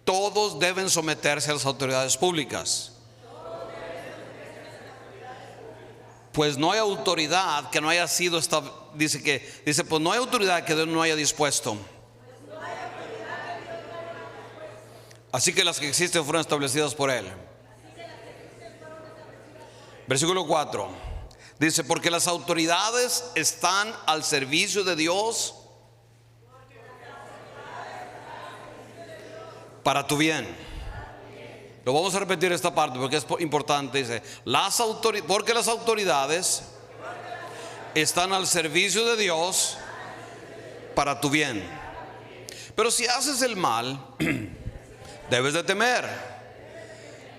todos deben someterse a las autoridades públicas. Pues no hay autoridad que no haya sido dice, pues no hay autoridad que Dios no haya dispuesto. Así que las que existen fueron establecidas por Él. Versículo 4 dice, porque las autoridades están al servicio de Dios para tu bien. Lo vamos a repetir esta parte porque es importante. Dice, porque las autoridades están al servicio de Dios para tu bien. Pero si haces el mal, debes de temer,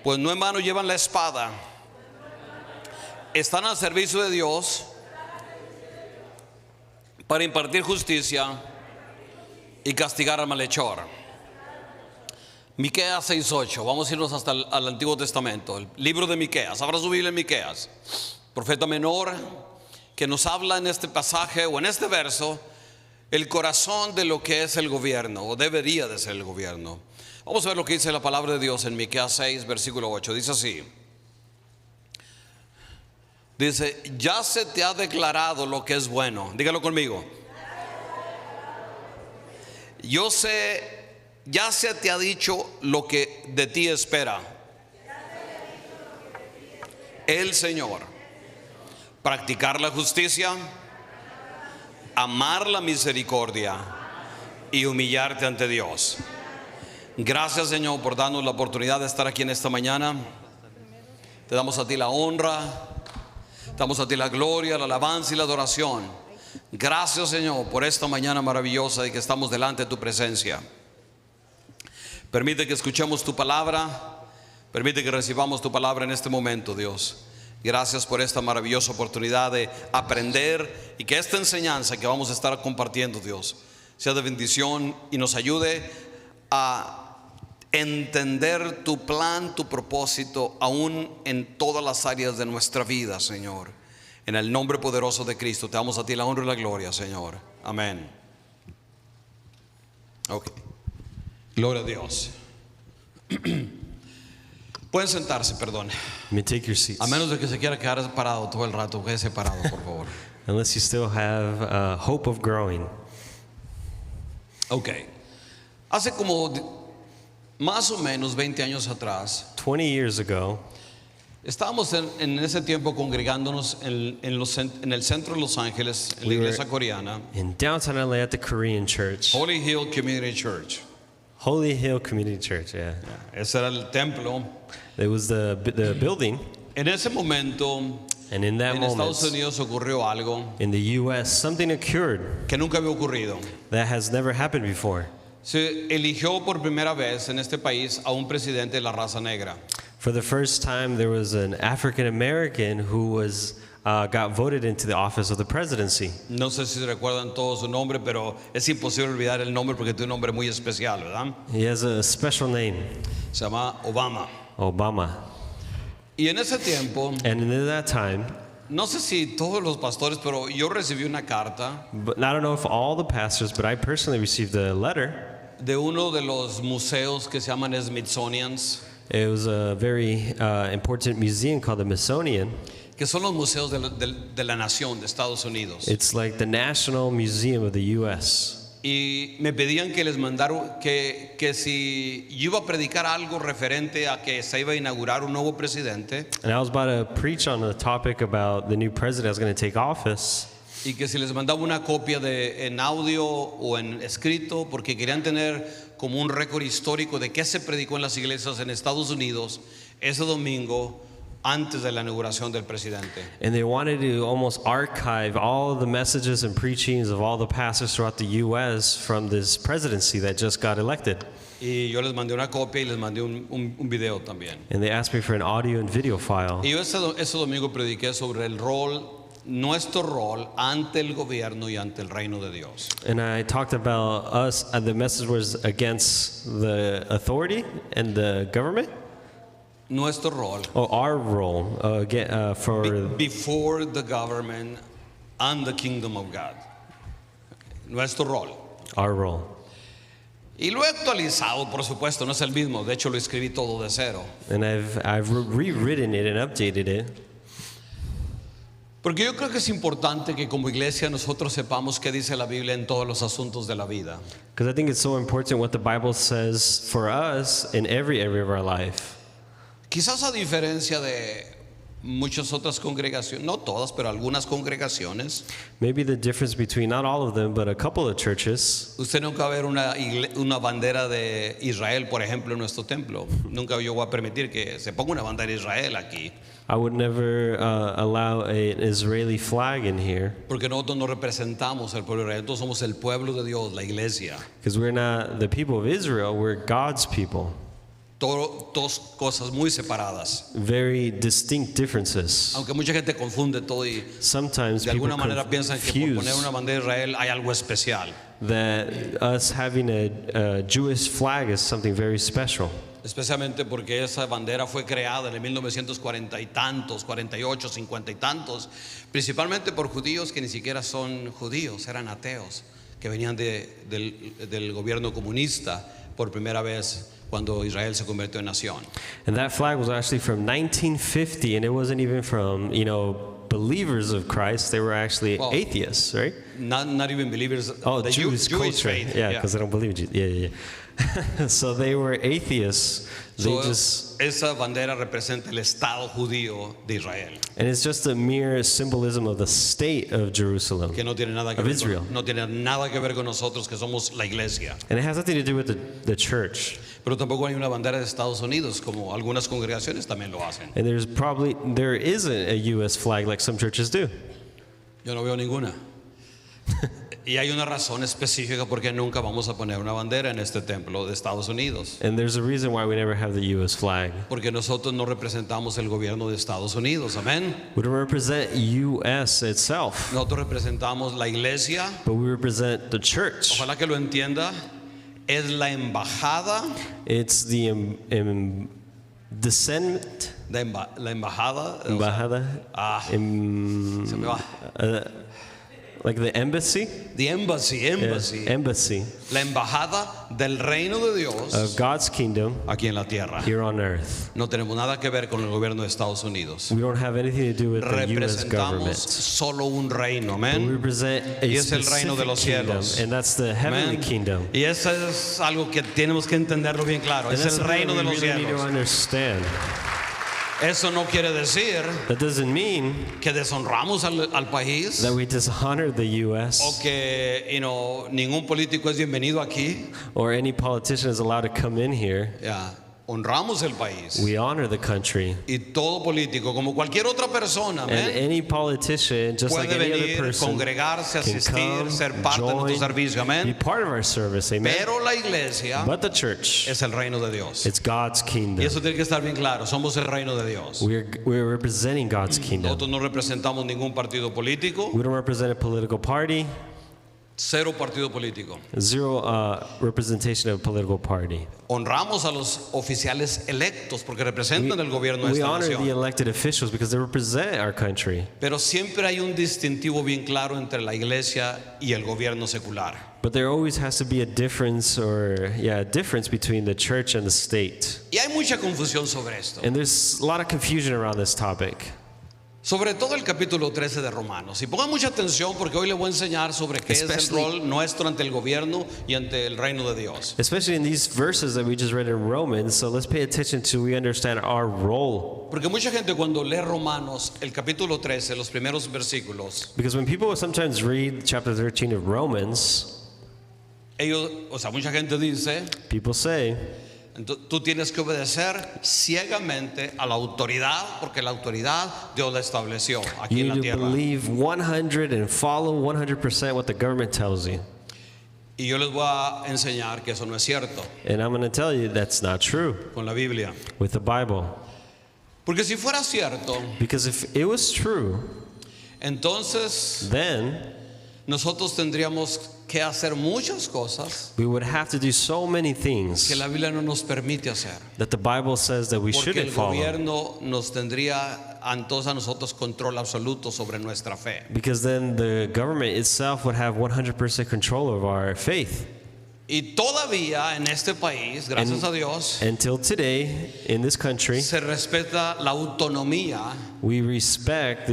pues no en vano llevan la espada. Están al servicio de Dios para impartir justicia y castigar al malhechor. Miqueas 6:8. Vamos a irnos hasta al Antiguo Testamento, el libro de Miqueas. Abra su Biblia en Miqueas, profeta menor, que nos habla en este pasaje o en este verso el corazón de lo que es el gobierno, o debería de ser el gobierno. Vamos a ver lo que dice la palabra de Dios en Miqueas 6, versículo 8. Dice así. Dice, ya se te ha declarado lo que es bueno. Dígalo conmigo. Ya se te ha dicho lo que de ti espera el Señor: practicar la justicia, amar la misericordia y humillarte ante Dios. Gracias, Señor, por darnos la oportunidad de estar aquí en esta mañana. Te damos a ti la honra, te damos a ti la gloria, la alabanza y la adoración. Gracias, Señor, por esta mañana maravillosa de que estamos delante de tu presencia. Permite que escuchemos tu palabra, permite que recibamos tu palabra en este momento, Dios. Gracias por esta maravillosa oportunidad de aprender, y que esta enseñanza que vamos a estar compartiendo, Dios, sea de bendición y nos ayude a entender tu plan, tu propósito, aún en todas las áreas de nuestra vida, Señor. En el nombre poderoso de Cristo te damos a ti la honra y la gloria, Señor. Amén. Ok. Gloria a Dios. Pueden sentarse, perdón. You may take your seats. A menos de que se quiera quedar parado todo el rato, quédese parado, por favor. Unless you still have hope of growing. Ok. Hace como más o menos 20 años atrás, 20 years ago, estábamos en ese tiempo congregándonos en el centro de Los Ángeles, en la iglesia coreana, in downtown LA at the Korean church, Holy Hill Community Church. Holy Hill Community Church, yeah. Ese era el templo. It was the building, En ese momento, and in that en Estados moment, Unidos ocurrió algo in the U.S., something occurred que nunca había ocurrido. that has never happened before. Se eligió por primera vez en este país a un presidente de la raza negra. For the first time, there was an African American who got voted into the office of the presidency. No sé si recuerdan todo su nombre, pero es imposible olvidar el nombre porque tiene un nombre muy especial, ¿verdad? He has a special name, Se llama Obama. Obama. Y en ese tiempo, And in that time, no sé si todos los pastores, pero yo recibí una carta but I don't know if all the pastors, but I personally received a letter. de uno de los museos que se llaman Smithsonian's, It was a very important museum called the Smithsonian. que son los museos de la nación de Estados Unidos. It's like the National Museum of the U.S. Y me pedían que les mandaron que si yo iba a predicar algo referente a que se iba a inaugurar un nuevo presidente, And I was about to preach on the topic about the new president that's going to take office. y que si les mandaba una copia en audio o en escrito, porque querían tener como un récord histórico de qué se predicó en las iglesias en Estados Unidos ese domingo antes de la inauguración del presidente. And they wanted to almost archive all of the messages and preachings of all the pastors throughout the U.S. from this presidency that just got elected. Y yo les mandé una copia y les mandé un video también. And they asked me for an audio and video file. Y yo ese domingo prediqué sobre el rol, nuestro rol ante el gobierno y ante el reino de Dios. And I talked about us, the message was against the authority and the government. Nuestro rol Our role for before the government and the kingdom of God. Nuestro rol. our role. Y lo he actualizado, por supuesto, no es el mismo. De hecho, lo escribí todo de cero. And I've rewritten it and updated it. Porque yo creo que es importante que como iglesia nosotros sepamos qué dice la Biblia en todos los asuntos de la vida. Because I think it's so important what the Bible says for us in every area of our life. Quizás a diferencia de muchas otras congregaciones, no todas, pero algunas congregaciones, Maybe the difference between not all of them, but a couple of churches, usted nunca va a ver una bandera de Israel, por ejemplo, en nuestro templo. Nunca yo voy a permitir que se ponga una bandera de Israel aquí. I would never allow an Israeli flag in here Porque nosotros no representamos al pueblo de Israel, nosotros somos el pueblo de Dios, la iglesia. because we're not the people of Israel, we're God's people. Dos cosas muy separadas. Very distinct differences. Aunque mucha gente confunde todo y Sometimes de people alguna manera piensan que por poner confuse una bandera de Israel hay algo especial. that us having a Jewish flag is something very special. Especialmente porque esa bandera fue creada en el 1940 y tantos, 48, 50 y tantos, principalmente por judíos que ni siquiera son judíos, eran ateos, que venían del gobierno comunista por primera vez cuando Israel se convirtió en nación. And that flag was actually from 1950, and it wasn't even from, believers of Christ. They were actually Well, atheists, right? Not even believers. Oh, the Jewish Jewish culture. faith. Yeah, because they don't believe in Jesus. Yeah. So they were atheists. They So, just, esa bandera representa el Estado judío de Israel, and it's just a mere symbolism of the state of Jerusalem, que no tiene nada que of ver Israel. no tiene nada que ver con nosotros que somos la iglesia. And it has nothing to do with the church. Pero tampoco hay una bandera de Estados Unidos, como algunas congregaciones también lo hacen. And there isn't a U.S. flag like some churches do. Yo no veo ninguna. Y hay una razón específica por qué nunca vamos a poner una bandera en este templo de Estados Unidos. And there's a reason why we never have the U.S. flag. Porque nosotros no representamos el gobierno de Estados Unidos, amén. We don't represent U.S. itself, Nosotros representamos la iglesia, but we represent the church. ojalá que lo entienda, es la embajada, It's the descent, la embajada, embajada, se me va. like the embassy, The embassy, embassy la embajada del reino de of Dios God's kingdom aquí en la tierra. here on earth. No tenemos nada que ver con el gobierno de Estados Unidos. We don't have anything to do with the U.S. Representamos government. solo un reino, We amén. represent a Y es el reino de specific los kingdom, cielos. and that's the heavenly Amén. kingdom. Y eso es algo que tenemos que entenderlo bien claro. And Es that's el something reino that de we los really need to cielos. understand. Eso no quiere decir That doesn't mean que deshonramos al país that we dishonor the U.S. o que ningún político es bienvenido aquí. or any politician is allowed to come in here. Ya, honramos el país. We honor the country. Y todo político, como cualquier otra persona, And amén, any politician, just like puede any other venir, person, congregarse, can asistir, come, ser parte de nuestro join, servicio, be amén. part of our service, amen. Pero la iglesia But the church, es el reino de Dios. it's God's Y kingdom. eso tiene que estar bien claro. Somos el reino de Dios. We're representing God's kingdom. Nosotros no representamos ningún partido político. We don't represent a political party. Cero partido político. Zero representation of a political party. Honramos a los oficiales electos porque representan el gobierno de We esta honor the nación. elected officials because they represent our country. Pero siempre hay un distintivo bien claro entre la iglesia y el gobierno secular. But there always has to be a difference between the church and the state. Y hay mucha confusión sobre esto. And there's a lot of confusion around this topic. Sobre todo el capítulo 13 de Romanos. Y pongan mucha atención porque hoy les voy a enseñar sobre qué es el Especially- rol nuestro ante el gobierno y ante el reino de Dios. Especially in these verses that we just read in Romans, so let's pay attention to we understand our role. Porque mucha gente cuando lee Romanos, el capítulo 13, los primeros versículos, Because when people sometimes read chapter 13 of Romans, mucha gente dice, people say, tú tienes que obedecer ciegamente a la autoridad, porque la autoridad Dios la estableció aquí you en la need to tierra. believe 100 and follow 100% what the government tells you. Y yo les voy a enseñar que eso no es cierto And I'm going to tell you that's not true con la Biblia. with the Bible. Porque si fuera cierto, Because if it was true, entonces then nosotros tendríamos que hacer muchas cosas we would have to do so many things que la Biblia no nos permite hacer. that the Bible says that we Porque shouldn't el follow. gobierno nos tendría entonces a nosotros control absoluto sobre nuestra fe. Because then the government itself would have 100% control of our faith. Y todavía en este país, gracias a Dios, Until today, in this country, se respeta la autonomía, we respect o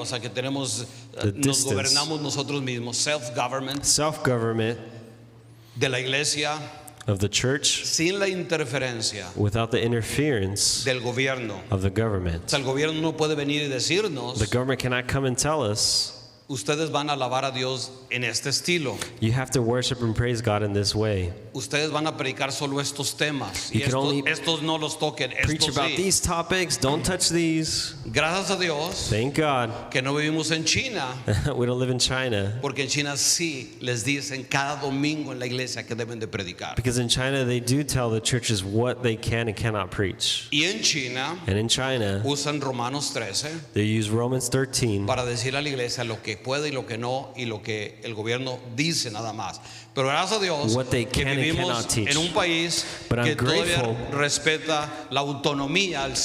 sea que tenemos, The nos distance. gobernamos nosotros mismos, self-government self-government de la iglesia of the church sin la interferencia without the interference del gobierno. of the O government. sea, el gobierno no puede venir y decirnos, The government cannot come and tell us, ustedes van a alabar a Dios en este estilo. you have to worship and praise God in this way. Ustedes van a predicar solo estos temas y You can only estos no los toquen, Preach estos about sí. these topics, don't touch these. Gracias a Dios Thank God que no vivimos en China, we don't live in China. porque en China sí les dicen cada domingo en la iglesia que deben de predicar. Because in China, they do tell the churches what they can and cannot preach. Y en China And in China, usan Romanos 13 they use Romans 13 para decir a la iglesia lo que puede y lo que no y lo que el gobierno dice nada más. Pero gracias a Dios What they que can and vivimos cannot teach. en un país But I'm que todavía grateful respeta la autonomía, el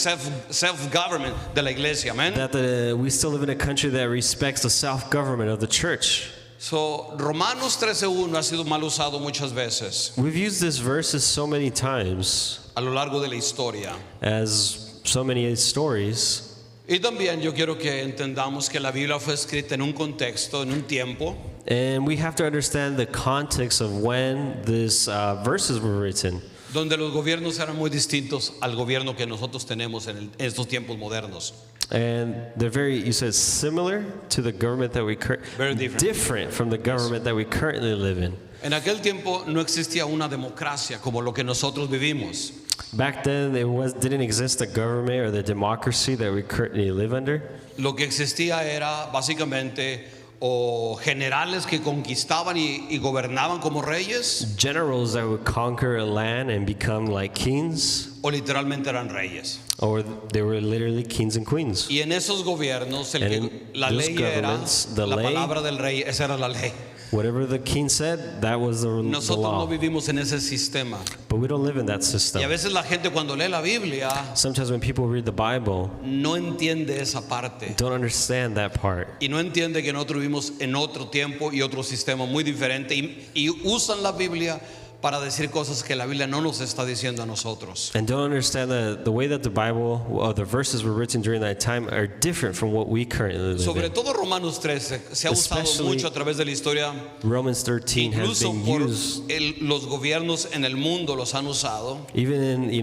self-government de la iglesia. Amén. that we still live in a country that respects the self-government of the church. So, Romanos 13:1 ha sido mal usado muchas veces We've used this verses so many times a lo largo de la historia. as so many stories. Y también yo quiero que entendamos que la Biblia fue escrita en un contexto, en un tiempo, And we have to understand the context of when these verses were written. donde los gobiernos eran muy distintos al gobierno que nosotros tenemos en estos tiempos modernos. And they're very, you said, similar to the government that we Very different. from the government that we currently live in. En aquel tiempo no existía una democracia como lo que nosotros vivimos. Back then, didn't exist a government or the democracy that we currently live under. Lo que existía era básicamente o generales que conquistaban y gobernaban como reyes, Generals that would conquer a land and become like kings, o literalmente eran reyes. or they were literally kings and queens. Y en esos gobiernos And in la those ley era governments, the la ley- palabra del rey, esa era la ley. Whatever the king said, that was the Nosotros no law. vivimos en ese sistema. But we don't live in that Y a system. veces la gente cuando lee la Biblia Sometimes when people read the Bible, no entiende esa parte. don't understand that part. Y no entiende que nosotros vivimos en otro tiempo y otro sistema muy diferente. Y usan la Biblia para decir cosas que la Biblia no nos está diciendo a nosotros. And don't understand that the way that the Bible, or the verses were written during that time, are different from what we currently live Sobre in. todo Romanos 13 se ha usado Especially- mucho a través de la historia. Romans 13 has Incluso been por used, los gobiernos en el mundo los han usado even in,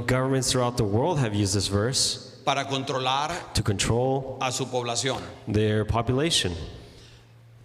governments throughout the world have used this verse para controlar to control a su población. their population.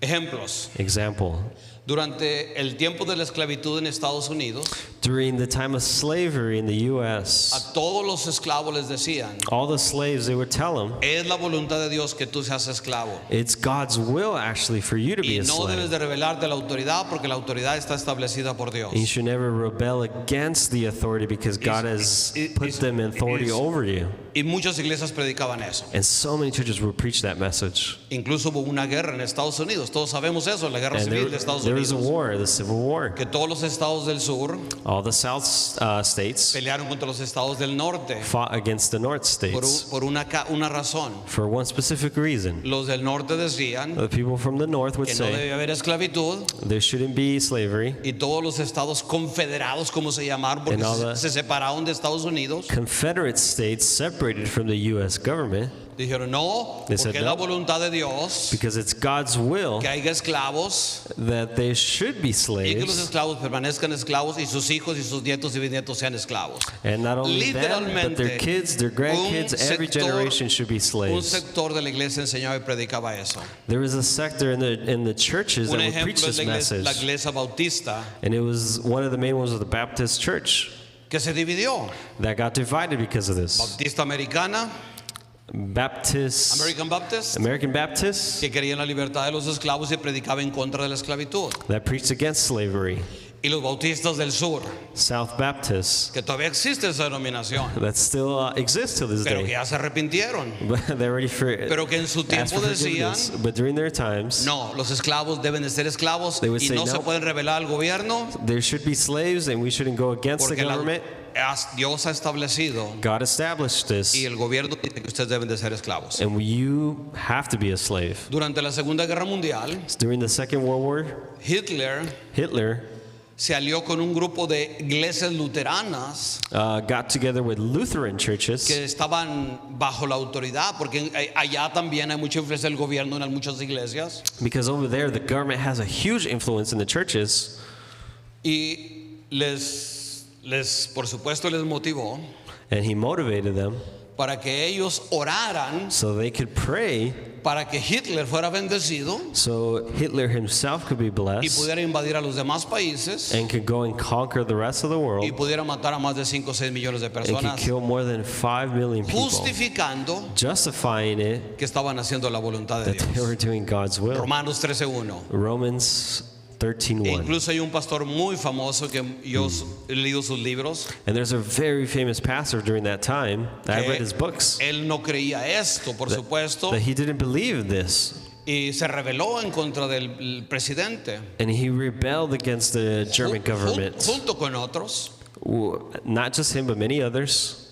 Ejemplos. Example, Durante el tiempo de la esclavitud en Estados Unidos, during the time of slavery in the U.S., a todos los esclavos les decían, all the slaves, they would tell them, es la voluntad de Dios que tú seas esclavo. it's God's will actually for you to be Y a no debes slave. de rebelarte a la autoridad porque la autoridad está establecida por Dios. You should never rebel against the authority because God has put them in authority over you. Y muchas iglesias predicaban eso. And so many churches will preach that message. Incluso hubo una guerra en Estados Unidos. Todos sabemos eso, la guerra And civil de Estados there was a Unidos. war, the Civil War. Que todos los estados del sur All the South states pelearon contra los estados del norte fought against the North por, states por una razón. for one specific reason. Los del norte decían The people from the North would que no say debe haber esclavitud there shouldn't be slavery. y todos los estados confederados, como se llamaron, porque And all the- se separaron de Estados Unidos, Confederate states separated from the U.S. government dijeron no, They porque said es la no. voluntad de Dios because it's God's will que haya esclavos that they should be y que los slaves. esclavos permanezcan esclavos y sus hijos y sus nietos y bisnietos sean esclavos. And not only them, but their kids, their grandkids, every generation should be Un slaves. sector de la iglesia enseñaba y predicaba eso. There was a sector in the churches Un that would preach ejemplo es this la iglesia message, bautista and it was one of the main ones of the Baptist church que se dividió. that got divided because of this. Bautista americana, Baptist, American Baptists que querían la libertad de los esclavos y predicaba en contra de la esclavitud. that preached against slavery. y los bautistas del sur, South Baptists, que todavía existe esa denominación, that still exists till this pero que day. ya se arrepintieron. But they're ready for Pero que en su ask tiempo for decían, forgiveness. But during their times, no, los esclavos deben de ser esclavos They would y say no se no. pueden rebelar al gobierno there should be slaves and we shouldn't go against the porque government. Dios ha establecido God established this, y el gobierno dice que ustedes deben de ser esclavos. and you have to be a slave. Durante la Segunda Guerra Mundial, During the Second World War, Hitler se alió con un grupo de iglesias luteranas got together with Lutheran churches que estaban bajo la autoridad, porque allá también hay mucha influencia del gobierno en muchas iglesias, because over there the government has a huge influence in the churches, y por supuesto les motivó and he motivated them para que ellos oraran so they could pray para que Hitler fuera bendecido so Hitler himself could be y blessed pudiera invadir a los demás países and could go and conquer the rest of the y world pudiera matar a más de 5 o 6 millones de and could personas, kill more than 5 million people, justificando justifying it que estaban haciendo la voluntad de that they were Dios. doing God's will. Romanos 13:1. Romans 13:1. Incluso hay un pastor muy famoso que yo he leído sus libros. And there's a very famous pastor during that time. I read his books. Él no creía esto, por supuesto, That he didn't believe this. y se rebeló en contra del presidente. And he rebelled against the German government. Junto con otros. Not just him, but many others.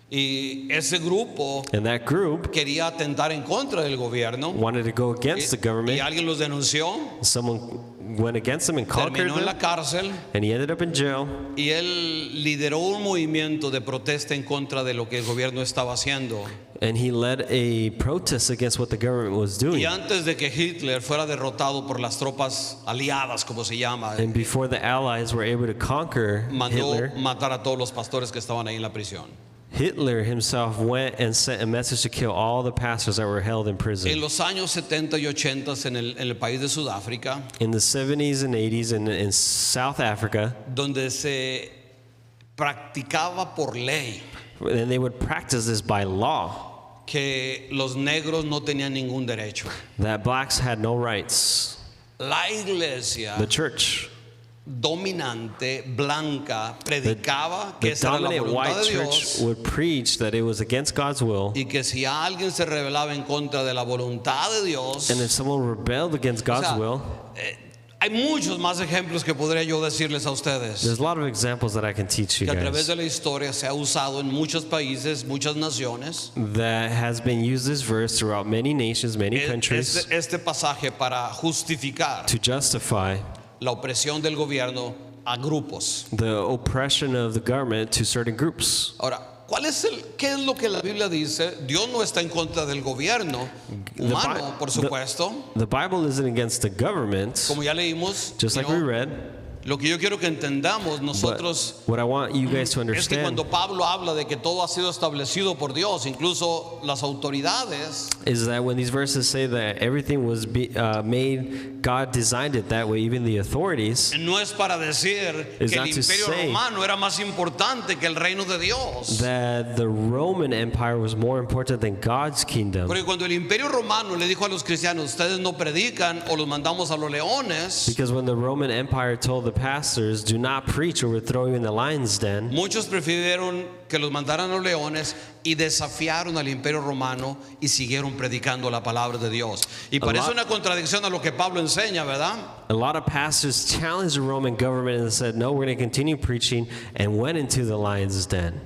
Y ese grupo And that group quería atentar en contra del gobierno. wanted to go against the Y government. alguien los denunció. Someone went against him and conquered Terminó en la them. cárcel. And he ended up in jail. Y él lideró un movimiento de protesta en contra de lo que el gobierno estaba haciendo. And he led a protest against what the government was doing. Y antes de que Hitler fuera derrotado por las tropas aliadas, como se llama, And before the Allies were able to conquer mandó Hitler, matar a todos los pastores que estaban ahí en la prisión. Hitler himself went and sent a message to kill all the pastors that were held in En prison. los años 70 y 80 en el país de Sudáfrica, In the 70s and 80s in South Africa, donde se practicaba por ley and they would practice this by law, que los negros no tenían ningún derecho. that blacks had no rights. La iglesia The church, dominante, blanca, predicaba que the esa era la dominant voluntad white de church Dios would preach that it was against God's will, y que si alguien se rebelaba en contra de la voluntad de Dios, and if someone rebelled against God's O sea, will, hay muchos más ejemplos que podría yo decirles a ustedes. there's a lot of examples that I can teach you Que a través guys de la historia se ha usado en muchos países, muchas naciones, that has been used this verse throughout many nations, many countries, este pasaje para justificar to justify la opresión del gobierno a grupos. the oppression of the government to certain groups. Ahora, ¿qué es lo que la Biblia dice? Dios no está en contra del gobierno humano, por supuesto. The Bible isn't against the government, Como ya leímos, just like we read. lo que yo quiero que entendamos But nosotros what I want you guys to es que understand cuando Pablo habla de que todo ha sido establecido por Dios, incluso las autoridades, is that when these verses say that everything was made, God designed it that way, even the authorities, no es para decir It's que el not to imperio say romano era más importante que el reino de Dios. that the Roman Empire was more important than God's kingdom. Porque cuando el imperio romano le dijo a los cristianos, ustedes no predican o los mandamos a los leones, Because when the Roman Empire told the pastors, do not preach or we'll throw you in the lion's den, muchos prefirieron que los mandaran a los leones y desafiaron al imperio romano y siguieron predicando la palabra de Dios. Y parece una contradicción a lo que Pablo enseña, ¿verdad? a lot of pastors challenged the Roman government and said, no, we're going to continue preaching, and went into the lion's den.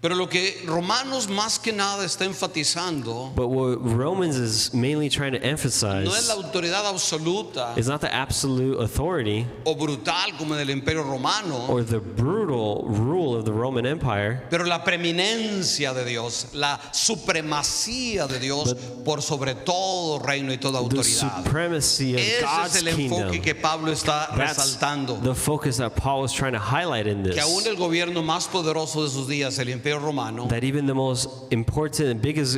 Pero lo que Romanos más que nada está enfatizando But what Romans is mainly trying to no es la emphasize autoridad absoluta is not the absolute authority o brutal como del imperio romano, or the brutal rule of the Roman Empire, pero la preeminencia de Dios, la supremacía de Dios por sobre todo reino y toda the autoridad. supremacy of Ese es God's el enfoque kingdom. que Pablo está That's resaltando. the focus that Paul was trying to highlight in Que aún this. el gobierno más poderoso de sus días, el imperio romano, That even the most important and biggest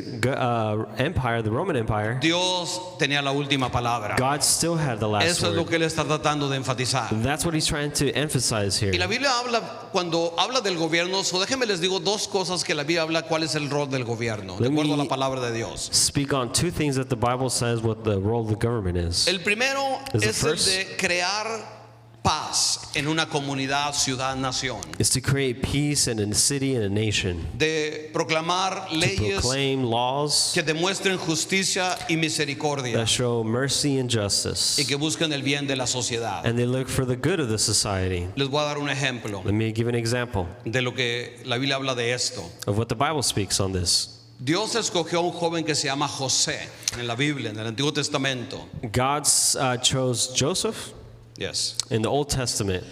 empire, the Roman Empire, Dios tenía la última palabra. God still had the last Eso es lo word. que él está tratando de enfatizar. That's what he's trying to emphasize here. Y la Biblia habla, cuando habla del gobierno, déjenme les digo dos cosas que la Biblia habla, cuál es el rol del gobierno, de Let acuerdo a la me- palabra de Dios. Speak on two things that the Bible says what the role of the government is. El primero Is the es el first? de crear paz en una comunidad, ciudad, nación. is to create peace in a city and a nation, De proclamar to leyes proclaim laws que demuestren justicia y misericordia that show mercy and justice, y que busquen el bien de la sociedad. and they look for the good of the society. Les voy a dar un ejemplo Let me give an example de lo que la Biblia habla de esto. of what the Bible speaks on this. Dios escogió a un joven que se llama José en la Biblia, en el Antiguo Testamento. God chose Joseph Yes. in the Old Testament,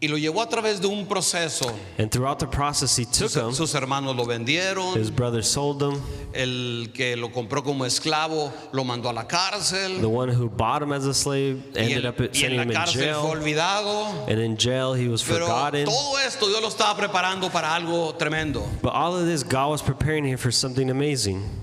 Y lo llevó a través de un proceso. and throughout the process, he took him. Sus hermanos lo vendieron. His brothers sold him. El que lo compró como esclavo lo mandó a la cárcel. The one who bought him as a slave Y ended en, up y en sending la him in cárcel fue jail, olvidado. and in jail he was Pero forgotten. todo esto Dios lo estaba preparando para algo tremendo. But all of this, God was preparing him for something amazing,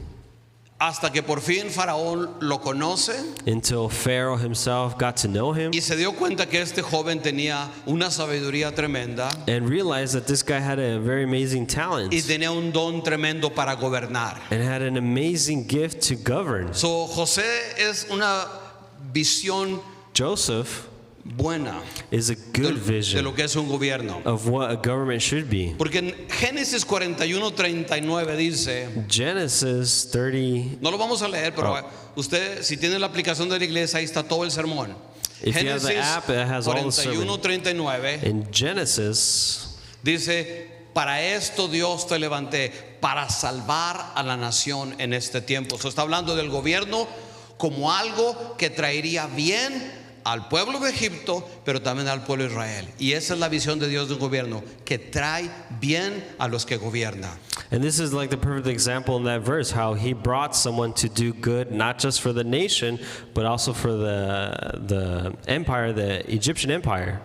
Hasta que por fin Faraón lo conoce until Pharaoh himself got to know him y se dio cuenta que este joven tenía una sabiduría tremenda and realized that this guy had a very amazing talent y tenía un don tremendo para gobernar. and had an amazing gift to govern. So, José es una visión Joseph buena is a de, good de vision lo que es un gobierno. of what a government should be. Porque en Génesis 41:39 dice, Genesis 30, no lo vamos a leer, pero usted si tiene la aplicación de la iglesia ahí está todo el sermón. If you have the app, it has all the sermon. 41:39 in Genesis, dice, para esto Dios te levanté, para salvar a la nación en este tiempo. So, está hablando del gobierno como algo que traería bien al pueblo de Egipto, pero también al pueblo de Israel. Y esa es la visión de Dios de un gobierno que trae bien a los que gobiernan. and this is like the perfect example in that verse, how he brought someone to do good, not just for the nation, but also for the empire, the Egyptian empire.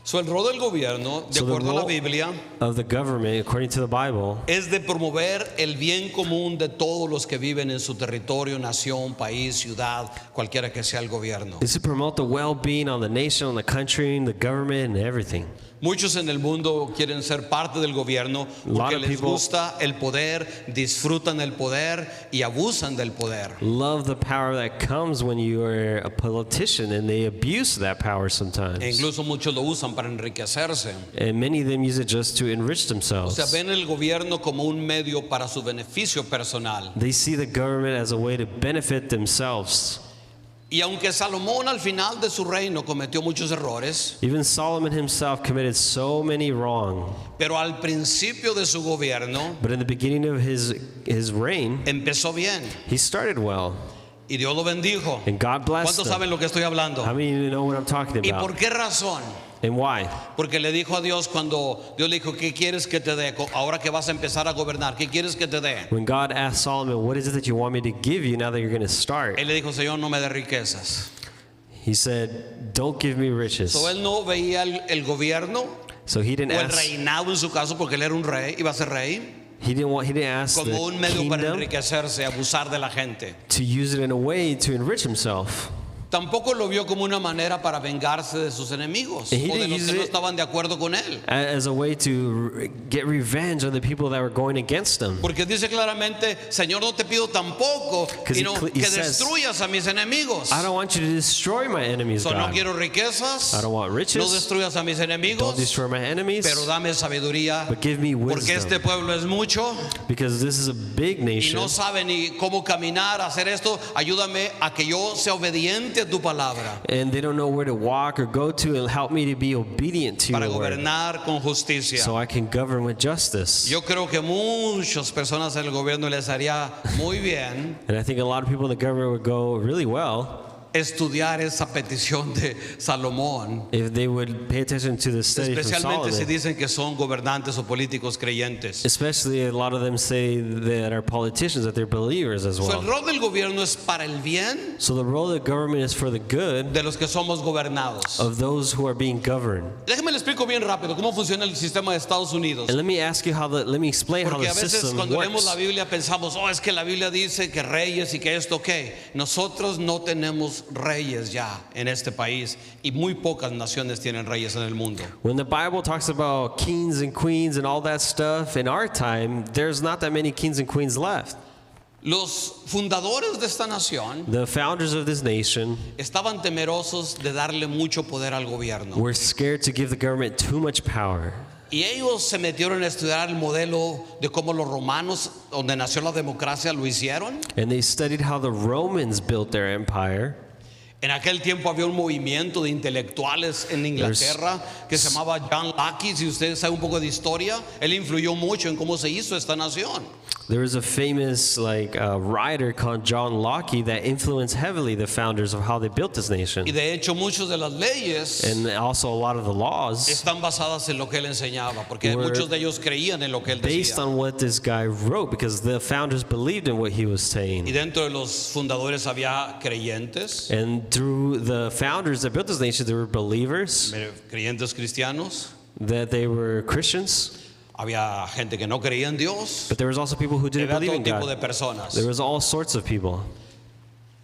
So, el rol del gobierno, de So the acuerdo a la role Biblia, of the government, according to the Bible, es de promover el bien común de todos los que viven en su territorio, nación, país, ciudad, cualquiera que sea el gobierno. is to promote the well-being on the nation, on the country, and the government, and everything. Muchos en el mundo quieren ser parte del gobierno lot porque of les people- gusta el poder, disfrutan el poder y abusan del poder. Love the power that comes when you are a politician, and they abuse that power E sometimes. incluso muchos lo usan para enriquecerse. And many of them use it just to enrich O themselves. sea, ven el gobierno como un medio para su beneficio personal. They see the government as a way to benefit themselves. Y aunque Salomón al final de su reino cometió muchos errores, Even Solomon himself committed so many wrong, pero al principio de su gobierno but in the beginning of his reign, empezó bien he started well, y Dios lo bendijo. and God blessed ¿Cuántos him. saben lo que estoy hablando? How many of you know what I'm talking ¿Y por about? qué razón? And why? Porque le dijo a Dios cuando Dios le dijo, ¿qué quieres que te dé? Ahora que vas a empezar a gobernar, ¿qué quieres que te dé? When God asked Solomon, what is it that you want me to give you now that you're going to start? Él le dijo, Señor, no me dé riquezas. He said, don't give me riches. So, él no veía el gobierno So he o didn't el ask, reinado en su caso, porque él era un rey, iba a ser rey, he didn't ask como un the medio para kingdom enriquecerse, abusar de la gente. to use it in a way to enrich himself. Tampoco lo vio como una manera para vengarse de sus enemigos And he o de didn't los use que no it estaban de acuerdo con él. As a way to get revenge on the people that were going against him. Porque dice claramente, Señor, no te pido tampoco, 'Cause he sino he que says, destruyas a mis enemigos. I don't want you to destroy my enemies, So, no God. quiero riquezas, I don't want riches. no destruyas a mis Don't enemigos, destroy my enemies, pero dame sabiduría, but give me porque wisdom. este pueblo es mucho Because this is a big y nation, no sabe ni cómo caminar, hacer esto. Ayúdame a que yo sea obediente a tu palabra and they don't know where to walk or go to, and help me to be obedient to para your word, gobernar con justicia. so I can govern with justice. Yo creo que muchas personas en el gobierno les haría muy bien And I think a lot of people in the government would go really well estudiar esa petición de Salomón, if they would pay attention to the study from especialmente si Solomon. dicen que son gobernantes o políticos creyentes. Especially a lot of them say that are politicians, that they're believers as So, el well. rol del gobierno es para el bien So the role of the government is for the good de los que somos gobernados. of those who are being governed. Déjeme le explico bien rápido cómo funciona el sistema de Estados Unidos. And let me explain how Porque the a veces system cuando leemos works. la Biblia pensamos, oh, es que la Biblia dice que reyes y que esto, ¿qué? Nosotros no tenemos reyes ya en este país y muy pocas naciones tienen reyes en el mundo. When the Bible talks about kings and queens and all that stuff, in our time, there's not that many kings and queens left. Los fundadores de esta nación The founders of this nation estaban temerosos de darle mucho poder al gobierno. were scared to give the government too much power. Y ellos se metieron a estudiar el modelo de cómo los romanos, donde nació la democracia, lo hicieron. And they studied how the Romans built their empire. En aquel tiempo había un movimiento de intelectuales en Inglaterra que se llamaba John Locke. Si ustedes saben un poco de historia, él influyó mucho en cómo se hizo esta nación. There was a famous writer called John Locke that influenced heavily the founders of how they built this nation. Y de hecho muchas de las leyes And also a lot of the laws están basadas en lo que él enseñaba, porque were muchos de ellos creían en lo que él based decía. on what this guy wrote because the founders believed in what he was Y saying. dentro de los fundadores había creyentes, And through the founders that built this nation, there were believers, creyentes cristianos, that they were Christians, había gente que no creía en Dios, but there was also people who didn't había believe todo in tipo de God. personas. There was all sorts of people.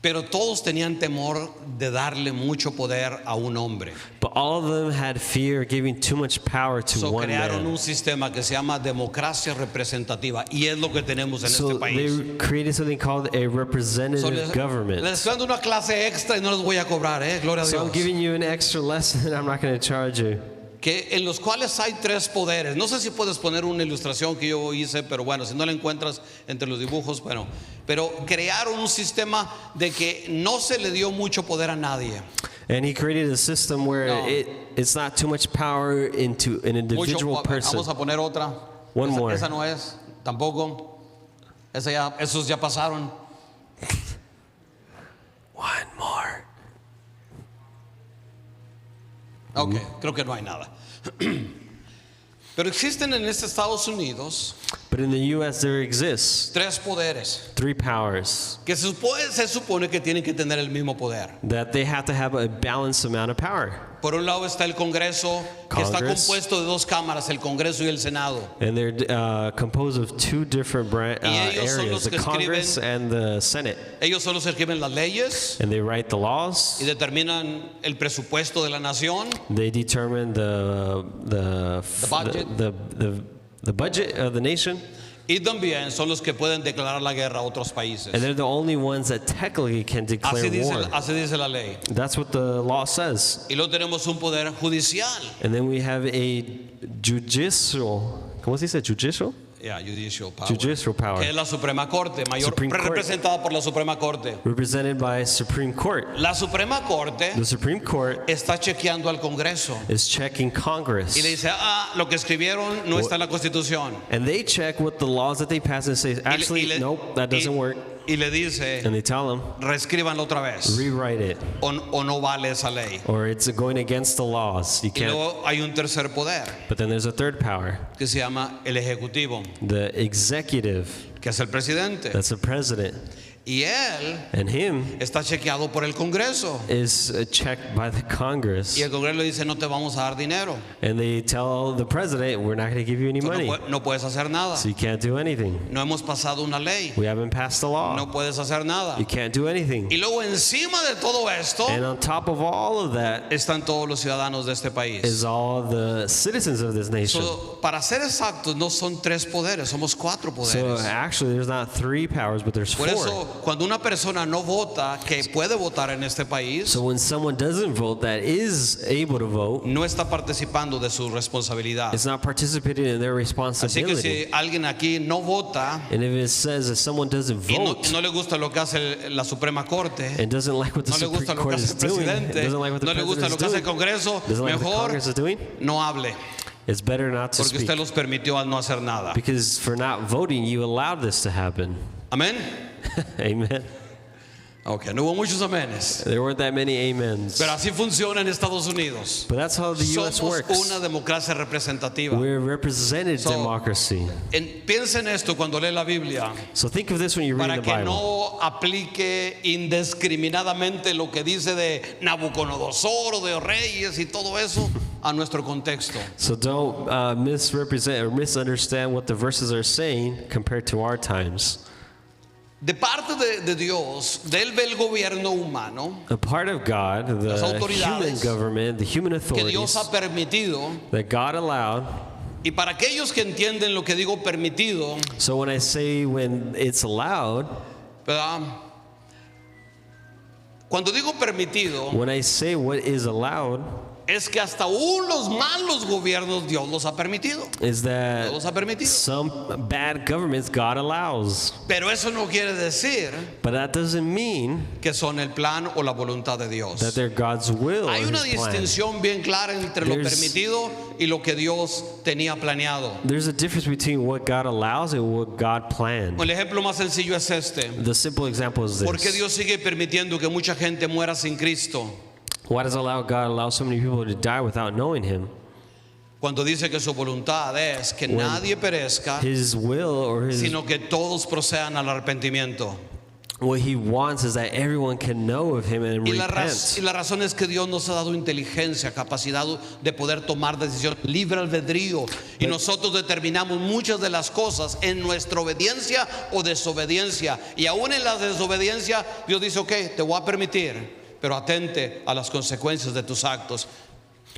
Pero todos tenían temor de darle mucho poder a un hombre. But all of them had fear of giving too much power to So one crearon man. un sistema que se llama democracia representativa y es lo que tenemos en So este país. they created something called a representative government. les estoy dando una clase extra y no les voy a cobrar, gloria a So I'm Dios. giving you an extra lesson. I'm not going to charge you. Que en los cuales hay tres poderes. No sé si puedes poner una ilustración que yo hice, pero bueno, si no la encuentras entre los dibujos, bueno. Pero crearon un sistema de que no se le dio mucho poder a nadie. And he created a system where No. it's not too much power into an individual person. Vamos a poner otra. One more. Esa no es, tampoco. Esos ya pasaron. One more. Ok, creo que no hay nada. Pero existen en este Estados Unidos But in the U.S., there exists tres poderes three powers que se supone que tienen que tener el mismo poder. that they have to have a balanced amount of power. Por un lado está el Congreso, que está Congress. compuesto de dos cámaras, el Congreso y el Senado. And they're composed of two different Y ellos son areas, los the que Congress and the Senate. Ellos son los que escriben las leyes And they write the laws. y determinan el presupuesto de la nación. They determine the budget. the budget of the nation. Y también son los que pueden declarar la guerra a otros países. And they're the only ones that technically can declare war. Así dice la ley. That's what the law says. Y luego tenemos un poder judicial. And then we have a judicial, ¿cómo se dice? Judicial? Judicial power. Judicial power. Que es la Suprema Corte, Supreme Court. representada por la Suprema Corte. Represented by Supreme Court. La Suprema Corte The Supreme Court está chequeando al Congreso is checking Congress. y le dice, lo que escribieron no está en la Constitución. And they check what the laws that they pass and say, actually, nope, that doesn't work. Y le dice, And they tell them, reescríbanlo otra vez rewrite it, o no vale esa ley. or it's going against the laws. You Y can't. luego hay un tercer poder But then there's a third power, que se llama el Ejecutivo, the executive. que es el presidente. That's the president. Y él And him está chequeado por el Congreso. is checked by the Congress. Y el Congreso le dice, no te vamos a dar dinero. And they tell the president, we're not going to give you any Tú money. no puedes hacer nada. So you can't do anything. No hemos pasado una ley. We haven't passed the law. No puedes hacer nada. You can't do anything. Y luego encima de todo esto And on top of all of that están todos los ciudadanos de este país. is all the citizens of this nation. So, para ser exactos, no son tres poderes, somos cuatro So poderes. actually, there's not three powers, but there's Por four. eso, cuando una persona no vota, que puede votar en este país, So when someone doesn't vote that is able to vote, no está participando de su responsabilidad. it's not participating in their Así que responsibility. si alguien aquí no vota And if it says that someone doesn't y vote no le gusta lo que hace la Suprema Corte, and doesn't like what the no le Supreme gusta lo que Court hace is el doing, presidente, doesn't like what the no le gusta president lo is que hace el doing, Congreso, doesn't like what the mejor Congress is doing, no hable, it's better not to porque speak. usted los permitió al no hacer nada. Because for not voting, you allowed this to happen. Amén. Amen. Ok, no hubo muchos amenes. There weren't that many amens. Pero así funciona en Estados Unidos. But that's how the U.S. Somos works. una democracia representativa. We're a represented So, democracy. Piensa en esto cuando lee la Biblia, So think of this when you're reading para the que Bible. no aplique indiscriminadamente lo que dice de Nabucodonosor o de reyes y todo eso a nuestro contexto. So don't misrepresent or misunderstand what the verses are saying compared to our times. De parte de Dios, de él ve el gobierno humano A part of God, Las the autoridades human government, the human que authorities Dios ha permitido that God allowed Y para aquellos que entienden lo que digo permitido, So when I say when it's allowed, ¿verdad? Cuando digo permitido, when I say what is allowed, es que hasta aún los malos gobiernos Dios los ha permitido. is Dios that los ha permitido. some bad governments God allows. Pero eso no quiere decir But that doesn't mean que son el plan o la voluntad de Dios. that they're God's will or Hay una His plan. distinción bien clara entre lo There's- permitido y lo que Dios tenía planeado. There's a difference between what God allows and what God planned. El ejemplo más sencillo es este. The simple example is ¿Por qué this. Dios sigue permitiendo que mucha gente muera sin Cristo? Why does God allow so many people to die without knowing Him? Cuando dice que su voluntad es que When nadie perezca, His will or His sino que todos procedan al arrepentimiento. what He wants is that everyone can know of Him and Y repent. la razón es que Dios nos ha dado inteligencia, capacidad de poder tomar decisiones, libre albedrío. Y nosotros determinamos muchas de las cosas en nuestra obediencia o desobediencia. Y aún en la desobediencia, Dios dice, ok, te voy a permitir, pero atente a las consecuencias de tus actos.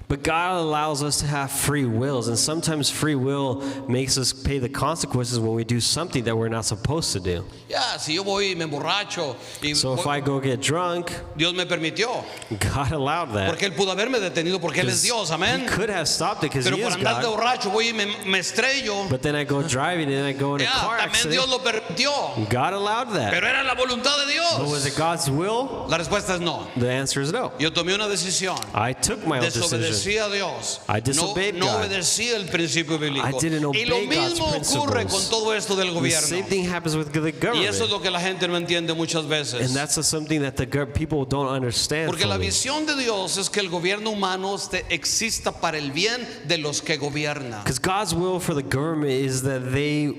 But God allows us to have free wills, and sometimes free will makes us pay the consequences when we do something that we're not supposed to do. Ya, si yo voy y me emborracho y So if I go get drunk, Dios me permitió, God allowed that. porque Él pudo haberme detenido porque Él es Dios, He amén. could have stopped it because Pero He por is andar de God. borracho voy y me estrello. But then I go driving and I go in a Ya, car también Dios accident. lo permitió. God allowed that. Pero era la voluntad de But was Dios. it God's will? La respuesta es no. The answer is no. Yo tomé una decisión. I took my own decision. Desobedecí a Dios. I No, disobeyed no God. obedecí el principio bíblico. I didn't Y lo obey God's mismo ocurre con principles. todo esto del The gobierno. same thing happens with the Y eso es government. lo que la gente no entiende muchas veces. And that's something that the people don't understand. Porque la fully. visión de Dios es que el gobierno humano exista para el bien de los que gobiernan. Because God's will for the government is that they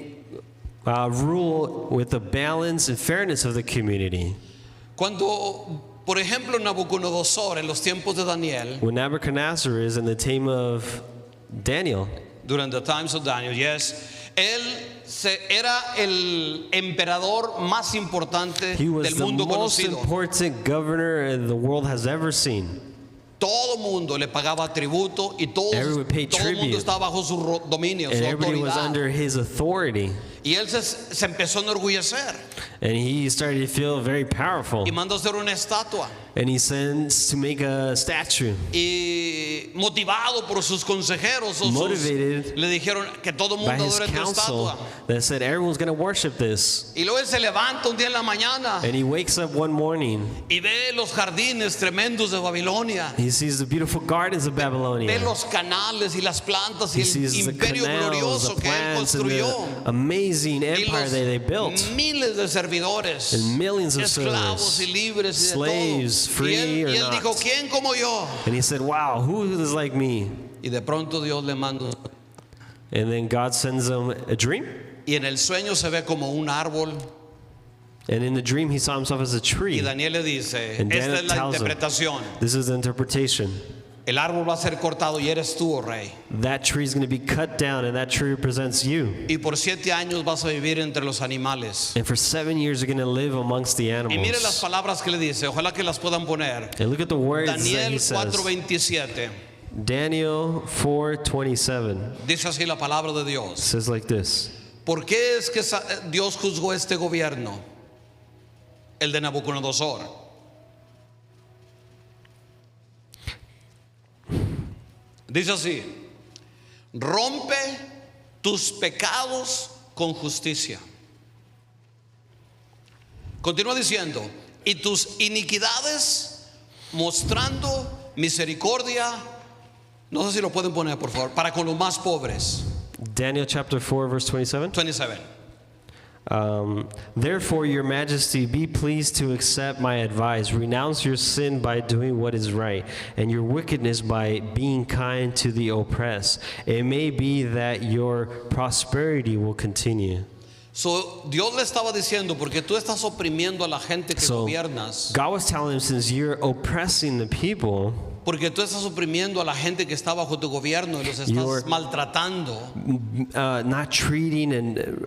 rule with the balance and fairness of the community. Cuando, por ejemplo, Nabucodonosor en los tiempos de Daniel, When Nebuchadnezzar is in the time of Daniel, during the times of Daniel, yes, era el emperador más importante he was del the mundo most conocido. important governor the world has ever seen. Todo mundo le pagaba tributo y todo el Everyone paid mundo tribute. estaba bajo su dominio, And su everybody was autoridad. under his authority. Y él se empezó a enorgullecer And he started to feel very powerful. y mandó hacer una estatua. And he sends to make a statue. Y motivado por sus consejeros, Motivated le dijeron que todo By mundo his adore tu council estatua. that said everyone's going to worship this. Y luego él se levanta un día en la mañana And he wakes up one morning. y ve los jardines tremendos de Babilonia. He sees the beautiful gardens of Ve Babylonia. los canales y las plantas y He el sees the imperio canals, glorioso the que él plants, and construyó. the amazing Y empire los that they built. miles de servidores, And millions of esclavos servants, y libres y de slaves, todo. free or Y él not. dijo, ¿quién como yo? And he said, wow, who is like me? Y de pronto Dios le manda. And then God sends him a dream. Y en el sueño se ve como un árbol. And in the dream, he saw himself as a Y tree. Daniel le dice, And esta Daniel es la tells him, interpretación. This is the interpretation. El árbol va a ser cortado y eres tú, oh rey. That tree is going to be cut down, and that tree represents you. Y por 7 años vas a vivir entre los animales. And for 7 years, you're going to live amongst the Y mire las animals. palabras que le dice, ojalá que las puedan poner. And look at the words that Daniel he says. 4:27. Daniel 4:27 Dice así la palabra de Dios. says like this. ¿Por qué es que Dios juzgó este gobierno? El de Nabucodonosor. Dice así: rompe tus pecados con justicia. Continúa diciendo: y tus iniquidades mostrando misericordia. No sé si lo pueden poner, por favor, para con los más pobres. Daniel chapter 4, verse 27. 27. Therefore, your majesty, be pleased to accept my advice. Renounce your sin by doing what is right, and your wickedness by being kind to the oppressed. It may be that your prosperity will continue. So, Dios le estaba diciendo, porque tú estás oprimiendo a la gente que So, gobiernas, God was telling him, since you're oppressing the people, porque tú estás oprimiendo a la gente que está bajo tu gobierno y los estás You're- maltratando, not treating and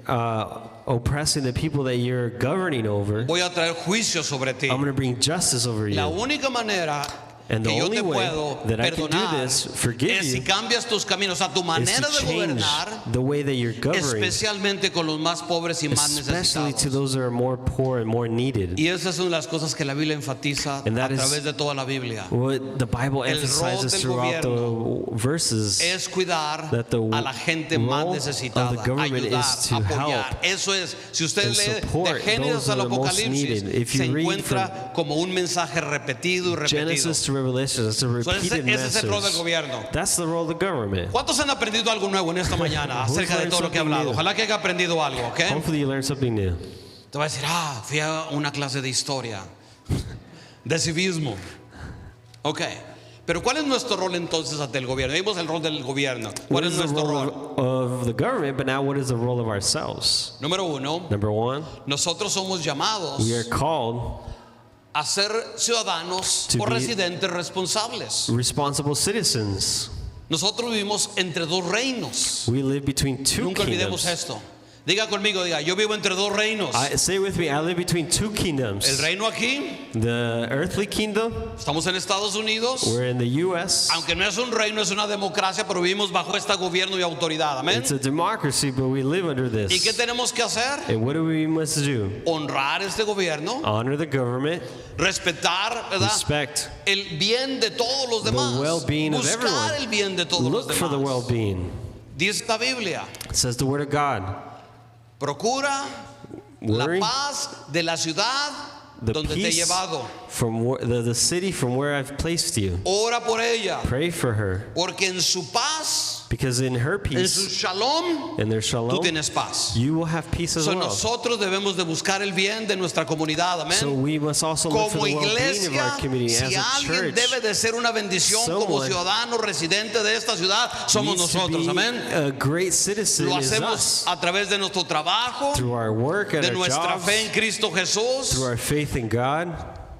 oppressing the people that you're governing over, voy a traer juicio sobre ti. I'm going to bring justice over La you. única manera And the que yo only te way puedo that I can do perdonar this, forgive es si you, cambias tus caminos, o sea, tu is manera to de change gobernar, the way that you're governing, especialmente con los más pobres y más especially to necesitados. those that are more poor and more needed. Y esa es una de las cosas que la Biblia enfatiza And a that is través de toda la Biblia. What the Bible El rol emphasizes del throughout the verses, Es cuidar that the a la gente más role of necesitada, the government ayudar, is to apoyar. help Eso es, si usted and lee de support Génesis those al that are most Apocalipsis, needed. If se you read encuentra como un mensaje repetido y repetido. Genesis to Revelation, it's a repeated ese es el rol del message. gobierno. That's the role of the government. ¿Cuántos han aprendido algo nuevo en esta mañana Who's acerca de learned todo lo que he something hablado? new? Ojalá que haya aprendido algo, ¿ok? Hopefully you learn something new. Te va a decir, fui a una clase de historia, de civismo. Ok, pero ¿cuál es nuestro rol entonces ante el gobierno? Vimos el rol del gobierno. What ¿Cuál es is the nuestro role rol? of the government, but now what is the role of ourselves? Número uno, Number one, nosotros somos llamados we are called a ser ciudadanos To o be- residentes responsables. responsible citizens. Nosotros vivimos entre dos reinos. We live between two Nunca olvidemos kingdoms. esto. Diga conmigo, diga, yo vivo entre dos reinos. Say with me, I live between two El kingdoms. reino aquí, The earthly kingdom, estamos en Estados Unidos. we're in the U.S. Aunque no es un reino, es una democracia, pero vivimos bajo este gobierno y autoridad. Amén. It's a democracy, but we live under ¿Y qué this. tenemos que hacer? And what do we must do? Honrar este gobierno, Honor the government, respetar, ¿verdad? respect, El bien de todos los the demás. well-being of Buscar everyone. el bien de todos los Look for the demás. well-being. Dice la Biblia, It says the word of God. procura la Worry paz de la ciudad the donde te he peace llevado. from the city from where I've placed you. Ora por ella, Pray for her, porque en su paz, because in her en su peace, shalom, in their tú shalom, tienes paz. you will have peace as So well. nosotros debemos de buscar el bien de nuestra comunidad, amén. So we must also look for Como the well-being of iglesia, our community. As si a alguien church, debe de ser una bendición como someone ciudadano residente de esta ciudad, somos needs to nosotros, be amén. a great citizen Lo is hacemos us. a través de nuestro trabajo, Through our work and de our nuestra jobs, fe en Cristo Jesús, through our faith in God,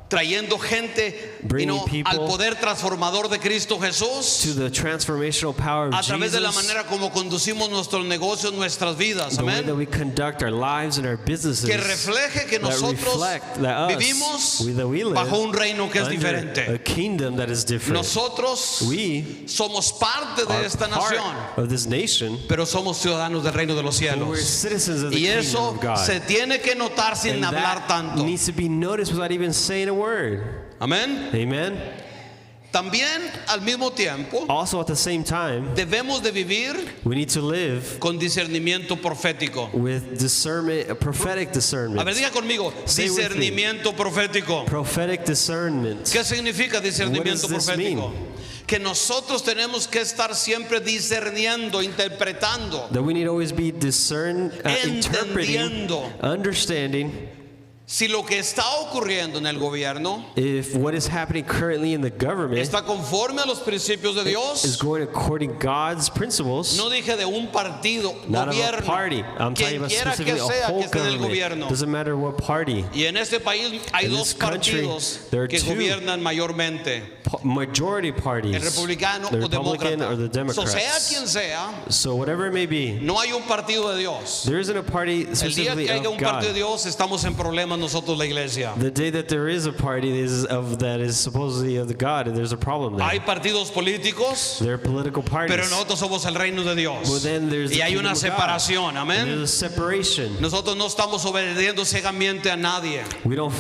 trayendo gente Bringing al people poder transformador de Cristo Jesús, to the transformational power a of través de la Jesus, manera como conducimos nuestros negocios, nuestras vidas, the way that amén. we conduct our lives and our businesses, Que refleje que that nosotros reflect that us, vivimos that we live bajo un reino que es under diferente. a kingdom that is different. Nosotros We somos parte de are esta part nación, of this nation, pero somos ciudadanos del reino de los but we're cielos. citizens of the Y kingdom eso of God. se tiene que notar sin And hablar that tanto. needs to be noticed without even saying a word. Amén. Amen. También al mismo tiempo Also at the same time, debemos de vivir we need to live con discernimiento profético. with discernment, a prophetic A ver, discernment. diga conmigo, Say with me. discernimiento profético. Prophetic discernment. ¿Qué significa discernimiento What does this profético? mean? Que nosotros tenemos que estar siempre discerniendo, interpretando, That we need to always be interpreting, entendiendo understanding si lo que está ocurriendo en el gobierno if what is happening currently in the government está conforme a los principios de is Dios. going according to God's principles, No dije de un partido, not of a gobierno, party. I'm talking quien about quiera que specifically a sea que whole esté en el gobierno. government. Doesn't matter what party. Y en este país hay In dos this country, partidos there are que two gobiernan mayormente, Majority parties, el republicano the o Republican demócrata. or the So, sea Democrats. quien sea, So whatever it may be, no hay un partido de Dios. there isn't a party El día specifically que haya of un partido de God. Dios, estamos en problemas nosotros la iglesia. The day that there is a party that is supposedly of the God, there's a problem Hay there. partidos políticos, There are political parties. pero nosotros somos el reino de Dios. Well, then there's Y the hay kingdom una of God. separación, And amén. there's a separation. Nosotros no estamos obedeciendo ciegamente a nadie. We don't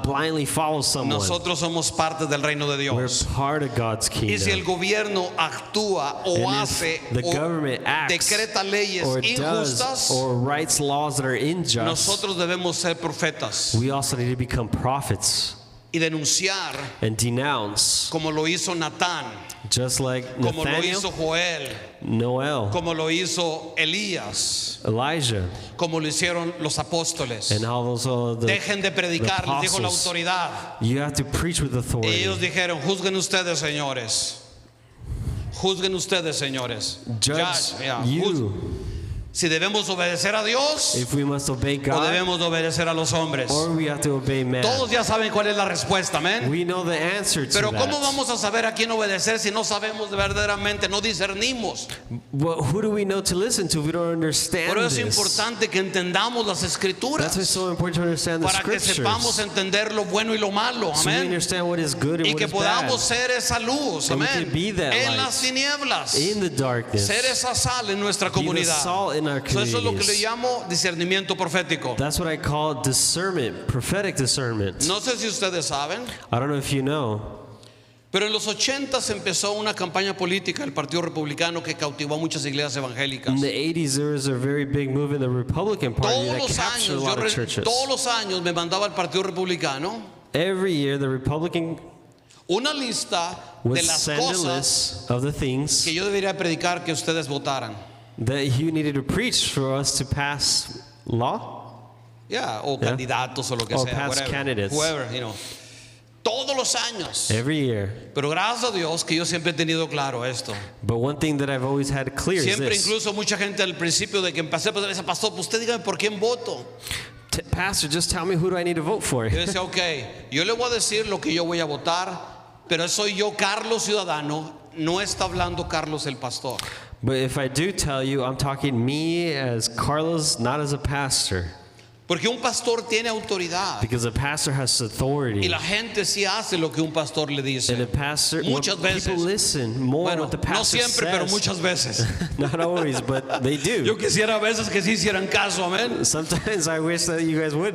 blindly follow someone. Nosotros somos parte del reino de We're Dios. part of God's Y si el kingdom. gobierno actúa o And if hace the o government acts decreta leyes or does injustas, or writes laws that are unjust, nosotros debemos ser profetas we also need to become prophets y denunciar and denounce, como lo hizo Natán, just like como lo Nathaniel, hizo Joel, Noel, como lo hizo Elías, Elijah, como lo hicieron los apóstoles. and all those Dejen de predicar, les dijo la apostles. autoridad. You have to preach with authority. Ellos dijeron, juzguen ustedes, señores. Juzguen ustedes, señores. Judge Ya, you. Si debemos obedecer a Dios if we must obey o God, debemos obedecer a los hombres. or we have to obey man. Todos ya saben cuál es la respuesta, amén. We know the answer to Pero ¿cómo that. vamos a saber a quién obedecer si no sabemos verdaderamente, no discernimos? Well, who do we know to listen to if we don't understand Por eso es this? importante que entendamos las That's why escrituras it's so important to understand the para que sepamos scriptures. entender lo bueno y lo malo, So we amén. understand what is good and Y what que is bad. podamos ser esa luz, So we amén, can be that en light las tinieblas, In the darkness. ser esa sal en nuestra Be the comunidad. salt in our So eso es lo que le communities. llamo discernimiento profético. That's what I call discernment, prophetic discernment. No sé si ustedes saben, I don't know if you know, pero en los 80s empezó una campaña política del Partido Republicano que cautivó a muchas iglesias evangélicas. in the 80s there was a very big move in the Republican Party Todos that los captured a años, lot of churches. todos los años me mandaba al Partido Republicano Every year the Republican una lista would de las send a cosas list of the things que yo debería predicar que ustedes votaran. that you needed to preach for us to pass law. Ya, o Yeah. candidatos o lo que Or sea, past whatever, candidates. whoever, you know. Todos los años. Every year. Pero gracias a Dios que yo siempre he tenido claro esto. But one thing that I've always had clear is Siempre this. incluso mucha gente al principio de que empecé, pues dice, pastor, pues usted dígame por quién voto. Pastor, just tell me who do I need to vote for? Yo decía, ok, yo le voy a decir lo que yo voy a votar, pero soy yo, Carlos Ciudadano, no está hablando Carlos el pastor. But if I do tell you, I'm talking me as Carlos, not as a pastor. Porque un pastor tiene autoridad Because a pastor has y authority. la gente sí hace lo que un pastor le And a dice. pastor, well, Muchas veces. people listen more Bueno, what the no pastor siempre, pero says. muchas veces. Not always, but they Yo do. quisiera a veces que sí hicieran caso, amén. Sometimes I wish that you guys would.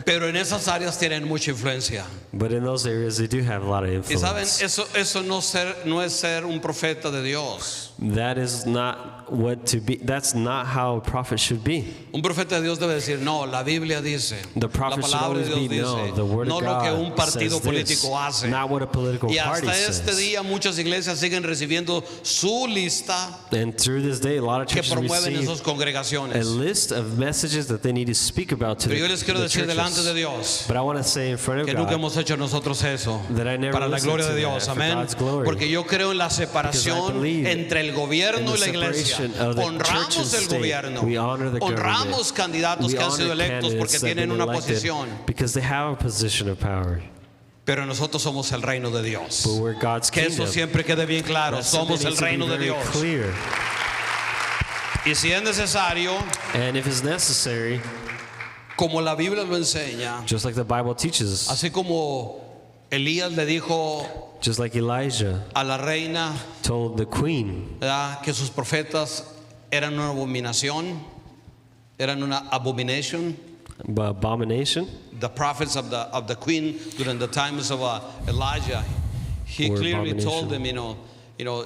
Pero en esas áreas tienen mucha influencia. But in those areas, they do have a lot of Y saben, influence. eso no es ser un profeta de Dios. That is not what to be. That's not how a prophet should be. Un profeta de Dios debe decir, no, la Biblia dice, The la prophet should palabra de always Dios be, no, dice, the word no of lo que God un partido says this, político hace. not what a political Y party hasta este says. día muchas iglesias siguen recibiendo su lista And through this day, a lot of que churches promueven receive esas a congregaciones. list of messages that they need to speak about to Pero yo the, les quiero the decir delante de churches. Dios But I want to say in front of que nunca God hemos hecho nosotros eso that I never para la listened gloria to de Dios, that for amén. God's glory. Porque yo creo en la separación believe entre el gobierno in y the la iglesia. separation of the church and Honramos el state. gobierno, We honor the honramos government. candidatos We que han sido honor electos porque candidates that have tienen been una elected posición. because they have a position of power. Pero nosotros somos el reino de Dios. But we're God's Que eso kingdom. siempre quede bien claro. That's something Somos el needs to be reino de very Dios. clear. Y si es necesario, And if it's necessary, como la Biblia lo enseña, just like the Bible teaches, así como Elías le dijo just like Elijah a la reina, told the queen ¿verdad?, que sus profetas eran una abominación, eran una abomination. abomination, The prophets of the queen during the times of Elijah, he Were clearly told abomination. them,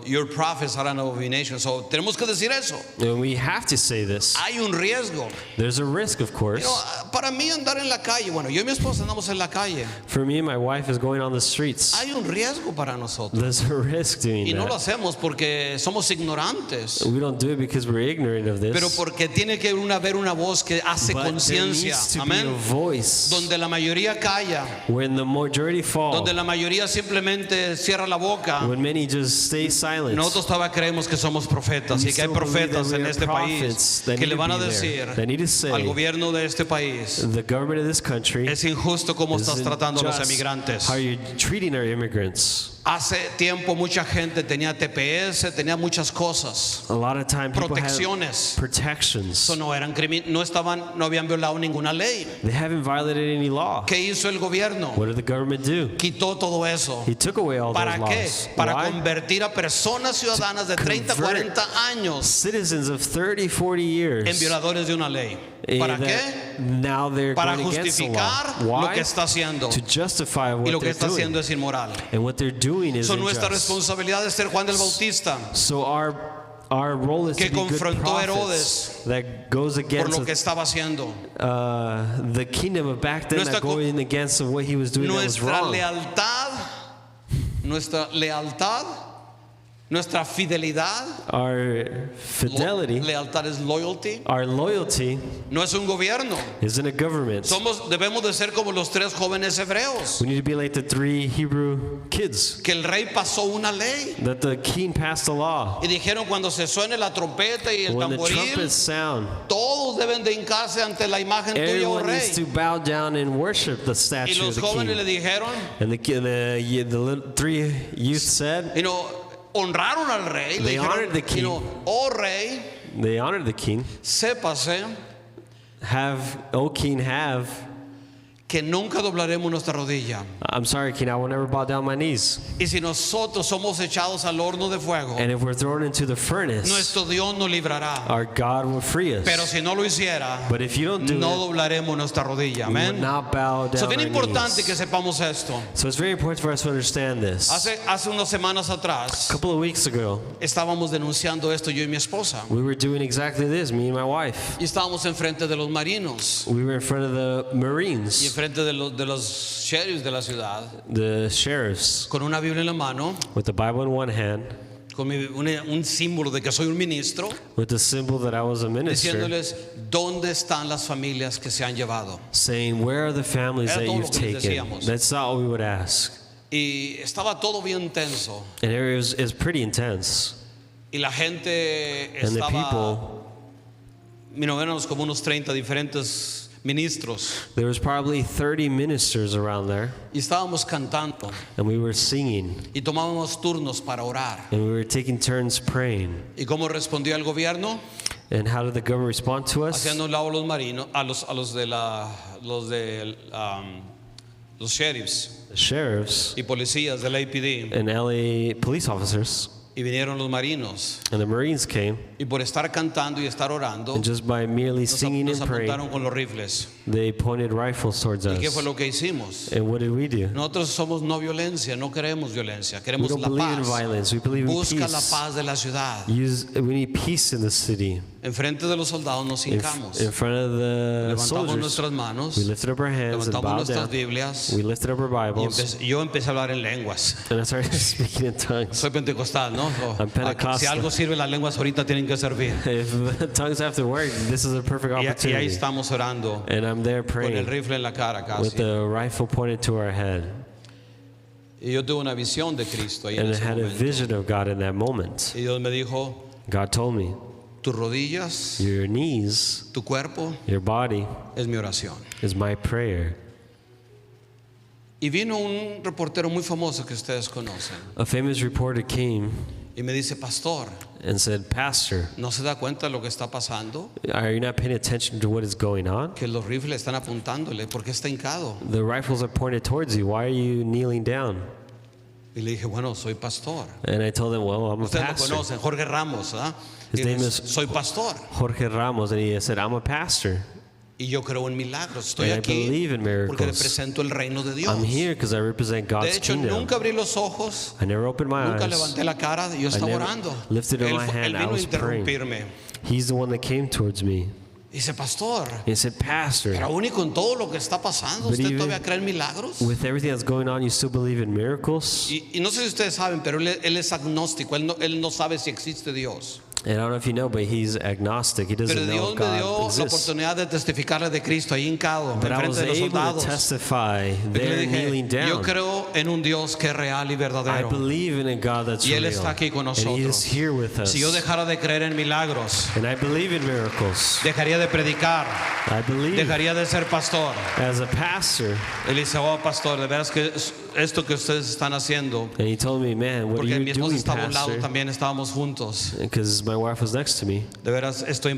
your prophets are an abomination. So tenemos que decir eso. and we have to say this. Hay un riesgo. There's a risk, of course. Para mí andar en la calle, bueno, yo y mi esposa andamos en la calle. For me, my wife is going on the streets. Hay un riesgo para nosotros. There's a risk doing Y no lo that. hacemos porque somos ignorantes, We don't do it because we're ignorant of pero this. porque tiene que haber una voz que hace But there conciencia. needs to be a Amén. voice Donde la mayoría calla, when the majority fall, donde la mayoría simplemente cierra la boca. when many just stay silent. Nosotros todavía creemos que somos profetas We y que hay still believe profetas that we en are este prophets país that que need le to van a be there, decir that need to say, al gobierno de este país, the government of this country es injusto cómo estás isn't tratando a los just emigrantes. how you're treating our immigrants. Hace tiempo mucha gente tenía TPS, tenía muchas cosas, A lot of time people have protecciones. protections. Eso no habían violado ninguna ley. They haven't violated any law. ¿Qué hizo el gobierno? What did the government do? Quitó todo eso. He took away all ¿Para those qué? laws. Para Why? convertir a personas ciudadanas de 30, convert 40 años Citizens of 30, 40 years. en violadores de una ley. eh, ¿Para that qué? Now they're Para going against the law. justificar lo Why? que está haciendo. To justify Y what lo que they're está haciendo doing. es inmoral. And what they're doing is Son nuestra unjust. responsabilidad es ser Juan del Bautista So our role is que to be good confrontó a prophets Herodes that goes por against lo que estaba haciendo. the kingdom of back then Nuestra that going against what he was doing that was Nuestra wrong. lealtad Nuestra fidelidad, Our fidelity, lealtad es loyalty, our loyalty no es un gobierno. isn't a government. Debemos de ser como los 3 jóvenes hebreos, We need to be like the 3 Hebrew kids, que el rey pasó una ley that the king passed a law. y dijeron cuando se suene la trompeta y el When the tamboril, trumpets sound, todos deben de hincarse ante la imagen tuya, oh everyone rey. needs to bow down and worship the Y statue of los the jóvenes le king. dijeron, And the little 3 youth said, honraron al rey, le They honored the king. dijeron, oh rey, they honored the king. sépase O king, have. que nunca doblaremos nuestra rodilla. I'm sorry, king, I will never bow down my knees. Y si nosotros somos echados al horno de fuego, And if we're thrown into the furnace, nuestro Dios nos librará. our God will free us. Pero si no lo hiciera, But if you don't do no it, doblaremos nuestra rodilla. we will Amén. not bow Es down bien our importante knees. que sepamos esto. So it's very important for us to understand this. Hace unas semanas atrás A couple of weeks ago, estábamos denunciando esto yo y mi esposa. we were doing exactly this, me and my wife. Y estábamos enfrente de los marinos We were in front of the y Marines, enfrente de los sheriffs de la ciudad, the sheriffs, con una Biblia en la mano, with the Bible in one hand, con un símbolo de que soy un ministro, with the symbol that I was a minister, diciéndoles dónde están las familias que se han llevado. saying, where are the families Era that todo lo you've que les taken? decíamos. That's not what we would ask. Y estaba todo bien tenso. And it was pretty intense. Y la gente And the estaba, people, éramos como unos 30 diferentes ministros. there was probably 30 ministers around there, Y estábamos cantando and we were singing, y tomábamos turnos para orar. and we were taking turns praying. ¿Y cómo respondió el gobierno? And how did the government respond to us? Haciendo un lado a los marinos, a los sheriffs The sheriffs y policías del APD. and LA police officers Y vinieron los marinos. and the Marines came, Y por estar cantando y estar orando, and just by merely singing nos and praying, apuntaron con los rifles. they pointed rifles towards ¿Y qué fue us. lo que hicimos? And what did we do? Nosotros somos no violencia, no queremos violencia, We queremos don't la believe in paz. violence. We believe in Busca la peace. paz de la ciudad. We need peace in the city. Enfrente de los soldados nos hincamos. In front of the Levantamos soldiers, nuestras manos, we lifted up our hands and levantamos bowed nuestras down. Biblias We lifted up our y Bibles, yo empecé a hablar en lenguas. and I started speaking in tongues. Soy pentecostal, ¿no? I'm Pentecostal. Si algo sirve las lenguas ahorita tienen que servir. If tongues have to work, this is a perfect Y ahí opportunity. estamos orando And I'm there con el praying rifle en la cara with casi. the rifle pointed to our head. Y yo tuve una visión de Cristo ahí en And I ese had a momento. vision of God in that moment. Y Dios me dijo, God told me, tus rodillas, your knees, tu cuerpo your body es mi oración. is my prayer. Y vino un reportero muy famoso que ustedes conocen A famous reporter came y me dice, pastor, and said, Pastor, ¿no se da cuenta de lo que está pasando? are you not paying attention to what is going on? Que los rifles están apuntándole, ¿por qué está hincado? The rifles are pointed towards you. Why are you kneeling down? Y le dije, bueno, soy pastor. And I told him, well, I'm a Ustedes lo pastor. conocen, Jorge Ramos, ¿ah? His Y name dice, is- soy pastor Jorge Ramos, and he said, I'm a pastor. y yo creo en milagros. Estoy And I aquí believe in porque miracles. represento el reino de Dios. I'm here because I represent De God's hecho, kingdom. nunca abrí los ojos, I never opened my nunca eyes. levanté la cara, yo estaba never orando. lifted up Él, my hand, él I vino a was praying. interrumpirme. He's the one that came towards me. Dice, pastor, He said, Pastor, pero aún y con todo lo que está pasando, But ¿usted even todavía cree en milagros? with everything that's going on, you still believe in miracles? Y no sé si ustedes saben, pero él es agnóstico, él no sabe si existe Dios. And I don't know if you know, but he's agnostic. He Pero doesn't know Dios if me God dio la exists. oportunidad de testificarle de Cristo ahí hincado, But I enfrente was de los able to soldados. testify Y le there dije, kneeling yo down. creo en un Dios que es real y I verdadero. believe in a God that's Y Él real. está aquí con And He nosotros. is here with us. Si yo dejara de creer en milagros, And I believe in miracles. dejaría de predicar, I believe dejaría de ser pastor. as a pastor. Él dice, oh pastor, de veras que esto que ustedes están haciendo, And he told me, man, what are porque mi you esposa doing, estaba a un lado, pastor? también estábamos juntos. Because my wife was next to me. De veras, esto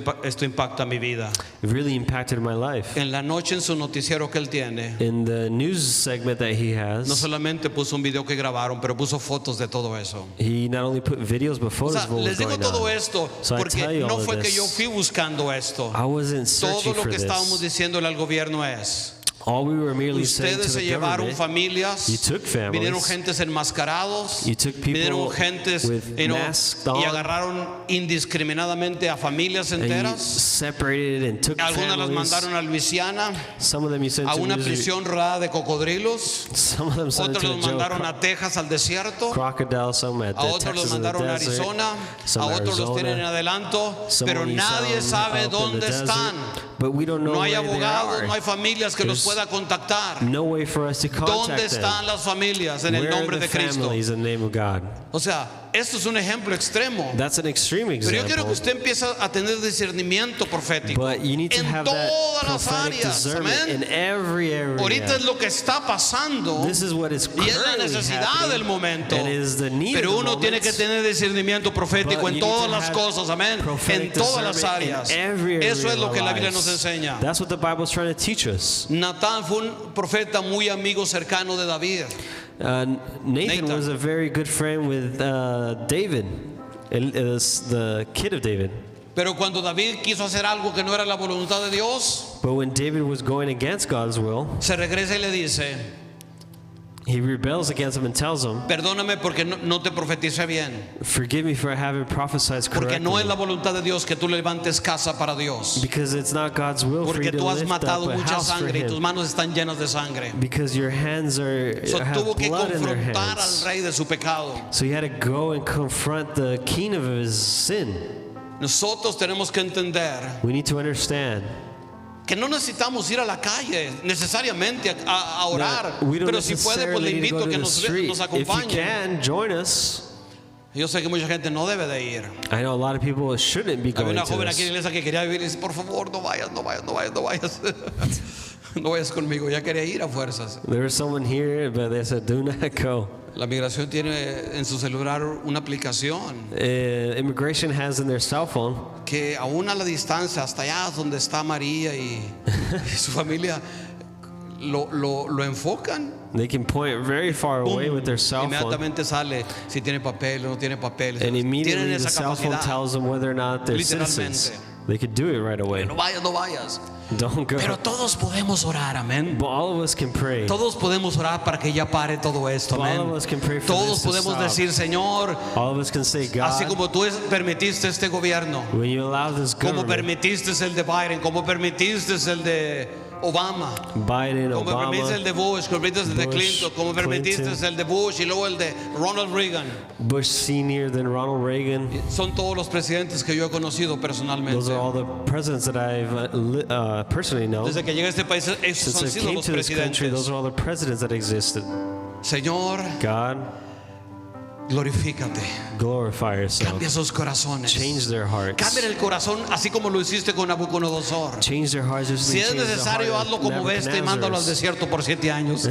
impacta mi vida. It really impacted my life. En la noche en su noticiero que él tiene, In the news segment that he no has, solamente puso un video que grabaron, pero puso fotos de todo eso. he not only put videos but O photos sea, of what was les digo going todo on. esto So I tell porque you no all of fue que this. yo fui buscando esto. I wasn't Todo searching lo for que estábamos this. diciéndole al gobierno es, All we were merely saying to Ustedes se the llevaron government, familias, you took families, vinieron gentes enmascarados, you took people vinieron gentes with masks on, y agarraron indiscriminadamente a familias and you enteras. separated and took Algunas las families. mandaron a Luisiana, Some of them you sent a to una Missouri. prisión rodeada de cocodrilos. Some of them sent Otros to los a jail mandaron a Texas al desierto. crocodile, some at A the otros los Texas in the mandaron a desert, Arizona, some a otros los tienen en Arizona, adelanto, some pero on the nadie south, sabe up in the dónde desert, están. but we don't know No hay where they abogados, are. no hay familias que los There's pueda contactar. No way for us to ¿Dónde contact están them. las familias en el Where are nombre the de Cristo? families in the name of God? O sea, esto es un ejemplo extremo. That's an extreme Pero yo quiero example. que usted empiece a tener discernimiento profético But you need to en have that todas las prophetic áreas. discernment in Amén. every Ahorita area. es lo que está pasando This is what is y es la currently necesidad del happening, momento. and it is the need Pero of the uno tiene que moments. tener discernimiento profético But en you need todas to las have cosas, amén, en prophetic todas las discernment in áreas. every area Eso es of lo our que la Biblia lives. nos enseña. That's what the Bible is trying to teach us. Natán fue un profeta muy amigo cercano de David. Nathan Nathan. was a very good friend with David, the kid of David. Pero cuando David quiso hacer algo que no era la voluntad de Dios, But when David was going against God's will, se regresa y le dice, he rebels against him and tells him, perdóname porque no te profeticé bien. "Forgive me for having prophesied Porque no es la correctly." voluntad de Dios que tú levantes casa para Dios. Because it's not God's will for Porque you to tú has lift matado up a mucha house for sangre y tus Him. manos están llenas de sangre. Because your hands So, have tuvo que blood in their confrontar al hands. rey de su pecado. So he had to go and confront the king of his sin. Nosotros tenemos que entender We need to understand que no necesitamos ir a la calle necesariamente a orar, that we don't pero si puede, pues le necessarily need to invito go a to que the street. nos If you acompañe. can, join us. Yo sé que mucha gente no debe de ir. I know a lot of people shouldn't be Había going una to joven aquí en la this. iglesia que quería vivir y dice, por favor, no vayas, no vayas, no vayas, no vayas. No vayas conmigo, ya quería ir a fuerzas. There was someone here, but they said, "Do not go." La migración tiene en su celular una aplicación Immigration has in their cell phone que aún a la distancia, hasta allá donde está María y su familia, lo enfocan. they can point very far away with their cell phone, Inmediatamente sale si tiene papel o no tiene papel. and immediately Tienen the esa cell phone capacidad. tells them whether or not they're citizens. Literalmente. They could do it right away. No vayas, no vayas. Don't go. Pero todos podemos orar, amén. But all of us can pray. Todos podemos orar para que ya pare todo esto, All amén. of us can pray for Todos this to podemos stop. decir, Señor, All of us can say, así God, como tú permitiste este gobierno, when you allow this como government, permitiste el de Biden, como permitiste el de Obama, Biden, como permitiste el Obama, de Bush, como permitiste el de Bush, Clinton, como permitiste Clinton. el de Bush y luego el de Ronald Reagan. Bush Sr., then Ronald Reagan. Son todos los presidentes que yo he conocido personalmente. Those are all the presidents that I've personally known. Desde que llegué a este país, esos Since han I sido came los to this country, those presidentes. are all the presidents that existed. Señor, God, glorifícate. glorify yourself. Cambia sus corazones. Change their hearts. Cambia el corazón así como lo hiciste con Nabucodonosor. Change their hearts. Just Si like es change the necesario, heart hazlo of como bestia y mándalo al Nebuchadnezzar. desierto por 7 años.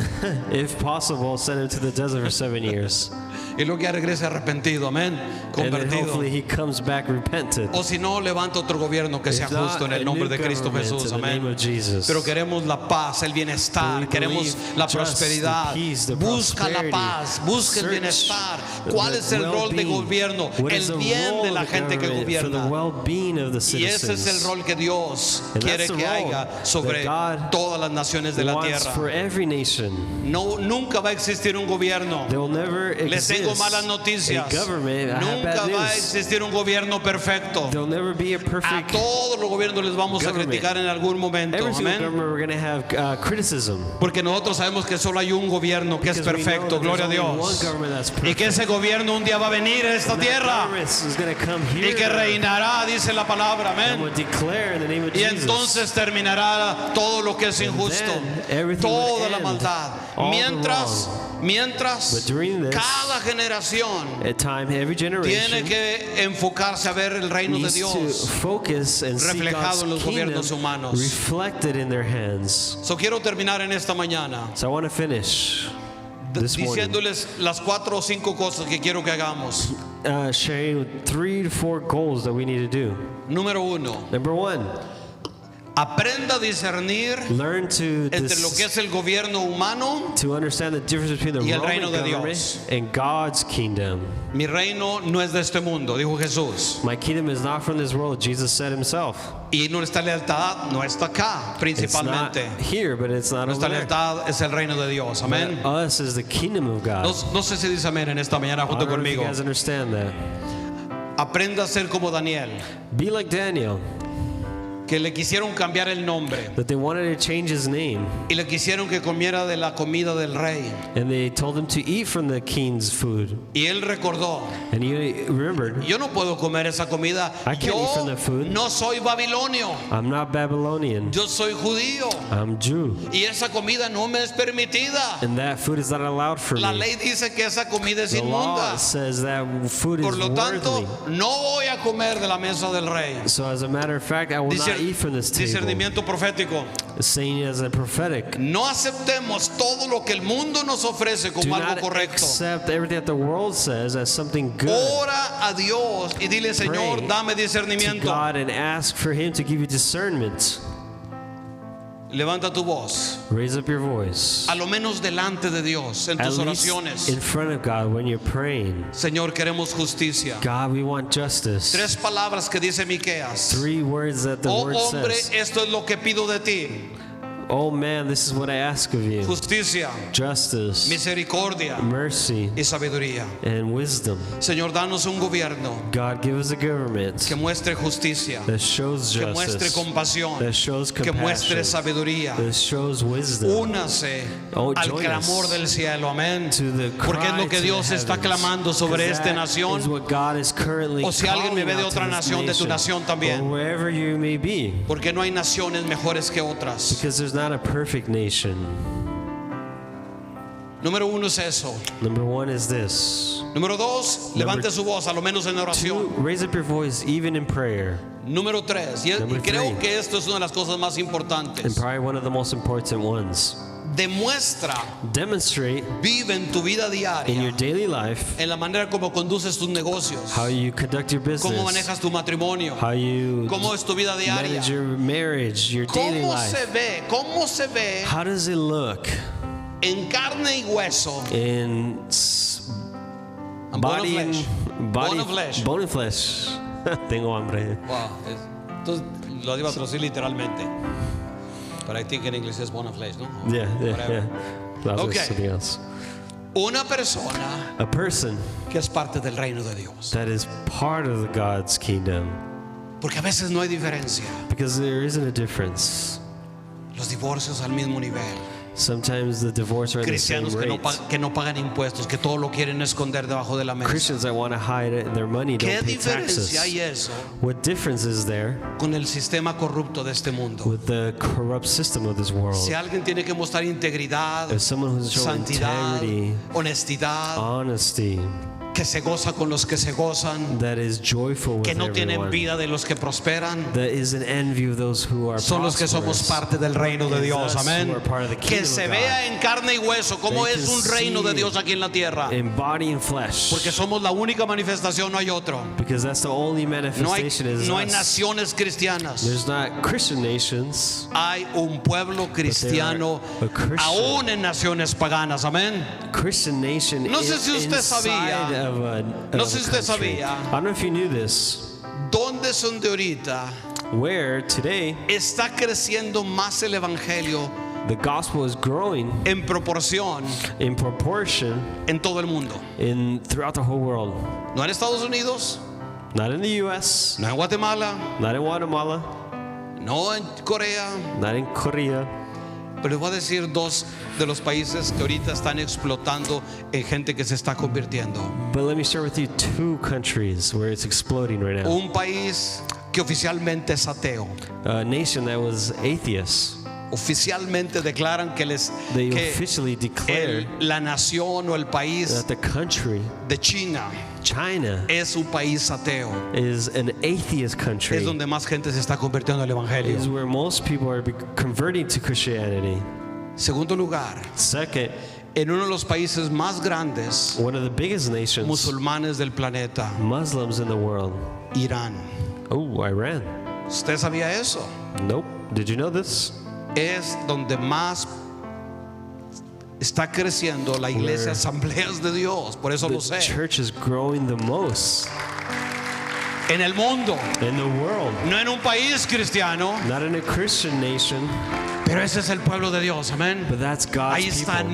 If possible, send him to the desert for 7 years. Y luego ya regrese arrepentido, amén, And then convertido. hopefully he comes back repentant. O si no, levanta otro gobierno que sea If not, justo en a el nombre new de Cristo government Jesús, in the name amén. of Jesus. Pero queremos la paz, el bienestar, We queremos believe la just prosperidad. the peace, the Busca la prosperity. paz, busca el Search bienestar. ¿Cuál the es el rol de well-being. gobierno? What is El the bien role de of la the gente que government for the gobierna. well-being of the Y ese es el citizens? rol que Dios And quiere that's the que role haya that sobre God todas las naciones de la Wants for tierra. every nation. No, nunca va a existir un gobierno. There will never Les exist tengo malas noticias. a government. I have Nunca bad va a news. existir un gobierno perfecto. There'll never be a A perfect. todos los gobiernos les vamos a government. criticar en algún momento. Every single Amén. government we're going to have criticism. Porque nosotros sabemos que solo hay un gobierno que es Because we know perfecto, that gloria a there's only Dios. one government that's Y perfect. que ese gobierno un día va a venir a esta And that tierra government is going to come y here que reinará, dice la palabra, and will amén. declare in the name of Y Jesus. entonces terminará todo lo que es injusto, then everything toda will la end, maldad. all the Mientras But during this, cada generación at time, every tiene generation que enfocarse a ver el reino de needs to Dios focus and see reflejado en los God's kingdom gobiernos humanos. reflected in their hands. So quiero terminar en esta mañana So I want to finish this morning diciéndoles las 4 o 5 cosas que quiero que hagamos. sharing 3 to 4 goals that we need to do. Número 1, Number 1, Aprenda a discernir Learn to entre lo que es el gobierno humano. to understand the difference between the Y el Roman reino de government Dios. and God's kingdom. Mi reino no es de este mundo, dijo Jesús. My kingdom is not from this world, Jesus said himself. Y nuestra lealtad no está acá, It's not principalmente. here, but it's not Nuestra over there. lealtad es el reino de Dios. Amén. But us is the kingdom of God. No sé si dice amén en esta mañana I junto don't know if you conmigo. guys understand that. Aprenda a ser como Daniel, Be like Daniel, que le quisieron cambiar el nombre that they wanted to change his name, y le quisieron que comiera de la comida del rey. and they told him to eat from the king's food. Y él recordó, And he remembered, yo no puedo comer esa comida. I can't eat from Yo the food. no soy babilonio, I'm not Babylonian, yo soy judío. I'm Jew, Y esa comida no me es permitida. and that food is not allowed for La me. ley dice que esa comida es The law inmunda. says that food Por is lo tanto, worthy. no voy a comer de la mesa del rey. So as a matter of fact, I will not eat from this table. Discernimiento profético. Saying as a prophetic, No aceptemos todo lo que el mundo nos ofrece do como algo not correcto. accept everything that the world says as something good. Ora a Dios y dile, Señor, Pray dame to discernimiento. God and ask for Him to give you discernment. Levanta tu voz, Raise up your voice. a lo menos delante de Dios, en At tus least oraciones. in front of God when you're praying. Señor, queremos justicia. God, we want justice. Tres palabras que dice Miqueas. 3 words that the Oh word hombre, says. esto es lo que pido de ti. Oh man, this is what I ask of you. Justicia, Justice, misericordia mercy, y sabiduría. and wisdom. Señor, danos un gobierno God, give us a government que muestre justicia, that shows que muestre justice, compasión, that shows que muestre compassion, sabiduría. that shows wisdom. Únase Oh, al join clamor us del cielo, amén. to the Porque es cry lo que to the Dios está heavens, clamando sobre 'cause esta that is nación. what God is currently O si alguien me ve calling de out to otra this nación, de tu nation, nación también. or wherever you may be, Porque no hay naciones mejores que otras. because there's not a perfect nation. Número uno es eso. Number 1 is this. Número dos, levante su voz, a lo menos en 2, oración. raise up your voice even in prayer. Número tres, y Number creo 3. que esto es una de las cosas más And importantes. probably one of the most important ones. Demuestra, Demonstrate vive en tu vida in your diaria, daily life en la manera como conduces tus negocios, how you conduct your cómo business, manejas tu matrimonio, how you cómo es tu vida diaria, manage your marriage, your daily life. cómo se ve How does it look en carne y hueso, in body and Bone of flesh. bone and flesh? Tengo hambre. Wow, entonces lo iba a traducir literalmente. But I think in English it's bone of flesh, ¿no? Yeah, yeah, Whatever. yeah. That was Okay. something else. Una persona A person que es parte del reino de Dios. that is part of the God's kingdom, Porque a veces no hay diferencia. because there isn't a difference. Los divorcios al mismo nivel. Sometimes the divorce are at the same Cristianos rate. que no pagan impuestos, que todo lo quieren esconder debajo de la mesa. Christians that want to hide it, their money ¿Qué don't pay diferencia hay taxes. eso What difference is there con el sistema corrupto de este mundo? with the corrupt system of this world? Si alguien tiene que mostrar integridad, If someone who's showing santidad, integrity, honestidad, honesty, que se goza con los que se gozan, that is joyful with que no tiene everyone, envidia de los que prosperan, that is an envy of those who are son los que somos prosperous, parte del reino de is Dios, us amén. who are part of the Que kingdom se of vea God. en carne y hueso cómo They es can un reino de see Dios aquí en la tierra, in body and flesh, porque somos la única manifestación, no hay otro. because that's the only No hay, manifestation is no hay us. naciones cristianas. There's not Christian nations, Hay un pueblo cristiano a Christian- aún en naciones paganas, amén. Christian nation No sé si usted inside sabía. of a, No of sé a si usted country. sabía. I don't know if you knew this, ¿Dónde son de ahorita? where today Está creciendo más el evangelio the gospel is growing en proporción in proportion en todo el mundo. throughout the whole world. No en Estados Unidos, Not in the U.S., no en Guatemala, not in Guatemala, no en Corea. not in Korea. Pero les voy a decir dos de los países que ahorita están explotando en gente que se está convirtiendo. But let me share with you 2 countries where it's exploding right now. Un país que oficialmente es ateo. A nation that was atheist. Oficialmente declaran que They officially declared la nación o el país that the country, de China China, es un país ateo. is an atheist country. Es donde más gente se está convirtiendo al Is evangelio. where most people are converting to Christianity. Segundo lugar, Second, en uno de los países más grandes one of the biggest nations, musulmanes del planeta, Muslims in the world. Irán. Oh, Iran. ¿Usted sabía eso? Nope. Did you know this? Es donde más está creciendo la iglesia Asambleas de Dios. Por eso The lo sé. church is growing the most En el mundo, in the world. no en un país cristiano, Not in a Christian nation, pero ese es el pueblo de Dios. Amén. but that's God's Ahí está, people.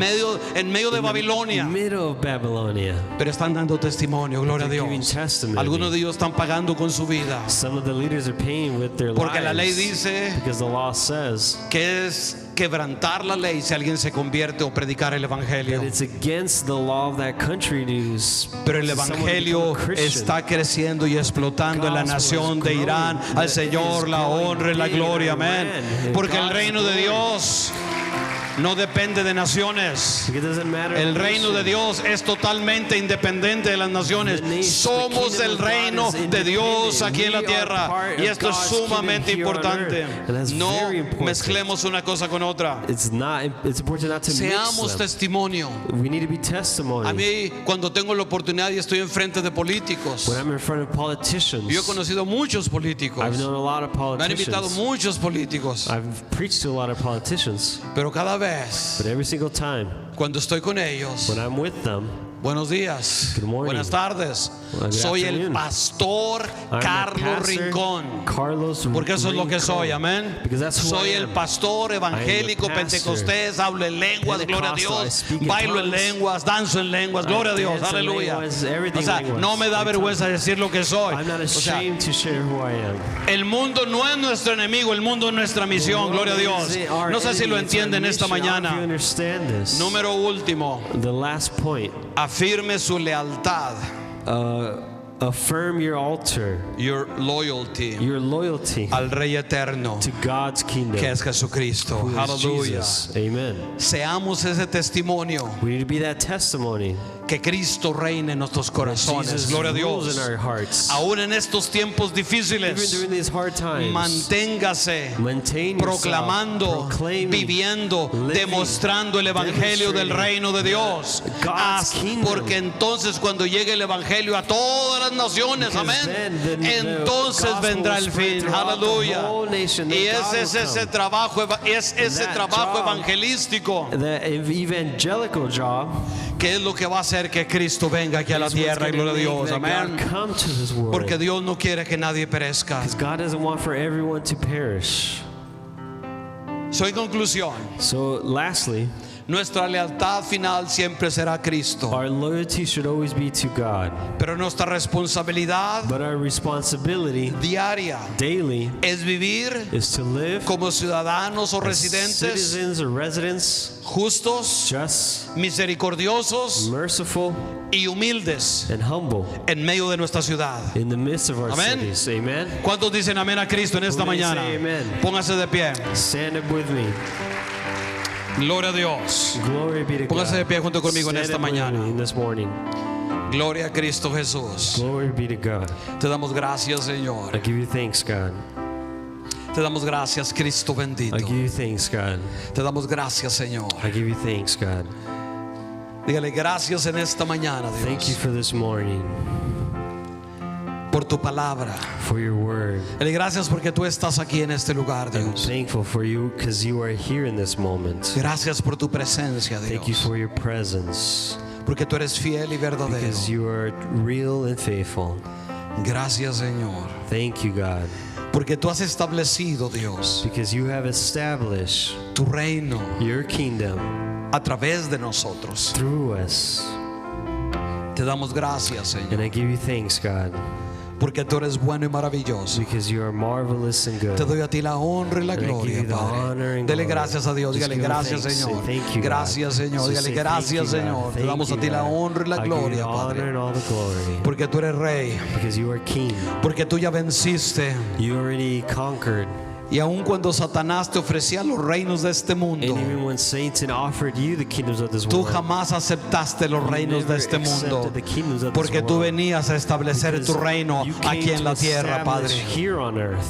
en medio de In the Babilonia. middle of Babylonia. Pero están dando testimonio, gloria a They're giving Dios. testimony. Algunos de ellos están pagando con su vida. Some of the leaders are paying with their Porque la ley lives dice because the law says que es quebrantar la ley si alguien se convierte o predicar el evangelio. that it's against the law of that country to Pero el someone to evangelio become a Christian. está creciendo y explotando en la nación de Irán. Al Señor la honra y la gloria, amén. Porque el reino de Dios no depende de naciones. It doesn't matter El the reino de nation. Dios es totalmente independiente de las naciones. Somos el reino de Dios aquí en la tierra. Y esto es sumamente importante. No mezclemos una cosa con otra. It's important not to Seamos mix them. testimonio. We need to be testimony. A mí, cuando tengo la oportunidad y estoy enfrente de políticos, When I'm in front of politicians, yo he conocido muchos políticos. I've known a lot of Me han invitado politicians. muchos políticos. I've preached to a lot of politicians, Pero cada vez, but every single time cuando estoy con ellos, when I'm with them, buenos días, Good morning. buenas tardes. Good Soy el afternoon. pastor I'm the Carlos pastor, Rincón. Carlos Porque eso es lo que Rincón. soy, amén. Because that's who Soy I el am. pastor evangélico I am the pastor. pentecostés, hablo en lenguas, gloria a Pentecostal, I Dios. speak in Bailo en tongues. lenguas, danzo en lenguas, gloria a Dios, dance in aleluya. languages, everything O sea, languages. no me da I vergüenza decir lo que soy. I'm not O sea, ashamed to share who I am. el mundo no es nuestro enemigo, el mundo es nuestra misión, gloria a Dios. No sé si lo entienden esta mañana. Número último, The last point, afirme su lealtad, affirm your altar, your loyalty, your loyalty al Rey eterno, to God's kingdom, que es Jesucristo. who is Aleluya. Jesus. Amen. Seamos ese testimonio, We need to be that testimony. que Cristo reine en nuestros corazones. Jesus Gloria a rules Dios. in our hearts. Aún en estos tiempos Even difíciles, during these hard times, manténgase maintain yourself, proclamando, proclaiming, viviendo, living, demostrando el evangelio del reino de Dios. God's kingdom. Porque entonces cuando llegue el evangelio a todas las naciones, Because amén, then the entonces gospel vendrá will el spread fin. throughout the Aleluya. whole nation, then Y God ese es will ese come. trabajo, es ese that trabajo job, evangelístico The evangelical job que es lo que va a hacer que Cristo venga aquí a la is what's tierra. Y gonna gloria a make Dios, that amén. God come to this world. Porque Dios no quiere que nadie perezca. Because God doesn't want for everyone to perish. So, en conclusión, So lastly, nuestra lealtad final siempre será Cristo. our loyalty should always be to God. Pero nuestra responsabilidad But our responsibility diaria daily es vivir is to live como ciudadanos o as residentes citizens or residents, justos, just, misericordiosos merciful, y humildes and humble en medio de nuestra ciudad. in the midst of our Amén. cities. Amen. ¿Cuántos dicen amén a Cristo en esta Who may mañana? say amen? Póngase de pie. Stand up with me. Gloria a Dios. Glory be to God. Póngase de pie junto conmigo en Stand esta up with mañana. me in this morning. Gloria a Cristo Jesús. Glory be to God. Te damos gracias, I Señor. give you thanks, God. Te damos gracias, Cristo bendito. I give you thanks, God. Te damos gracias, Señor. I give you thanks, God. Dígale gracias en esta mañana, Thank you Dios, for this morning, por tu palabra. for your word. Dile gracias porque tú estás aquí en este lugar, I'm Dios. thankful for you because you are here in this moment. Gracias por tu presencia, Thank you Dios. for your presence Porque tú eres fiel y verdadero. because you are real and faithful. Gracias, Señor. Thank you, God, Porque tú has establecido, Dios, because you have established tu reino your kingdom a través de nosotros. through us. Te damos gracias, And Señor. I give you thanks, God, Porque tú eres bueno y maravilloso. because you are marvelous and Te good. doy a ti la honra y la And I give gloria, you the honor Padre. and Dele glory. gracias a Dios. Just Dígale give him gracias, thanks. Señor. Say thank you, God. Gracias, Señor. Just Dígale say gracias, thank you, Señor. God. Te Thank damos a you, ti la God. honra y la I give you gloria, the honor Padre. and all the glory Porque tú eres rey. because you are king. Porque tú ya venciste. You already conquered. Y aun cuando Satanás te ofrecía los reinos de este mundo, And even when Satan offered you the kingdoms of this tú world, jamás aceptaste los reinos de never este mundo. accepted the kingdoms of this Porque tú world. venías a establecer because tu reino you came aquí en to la tierra, establish Padre. here on earth.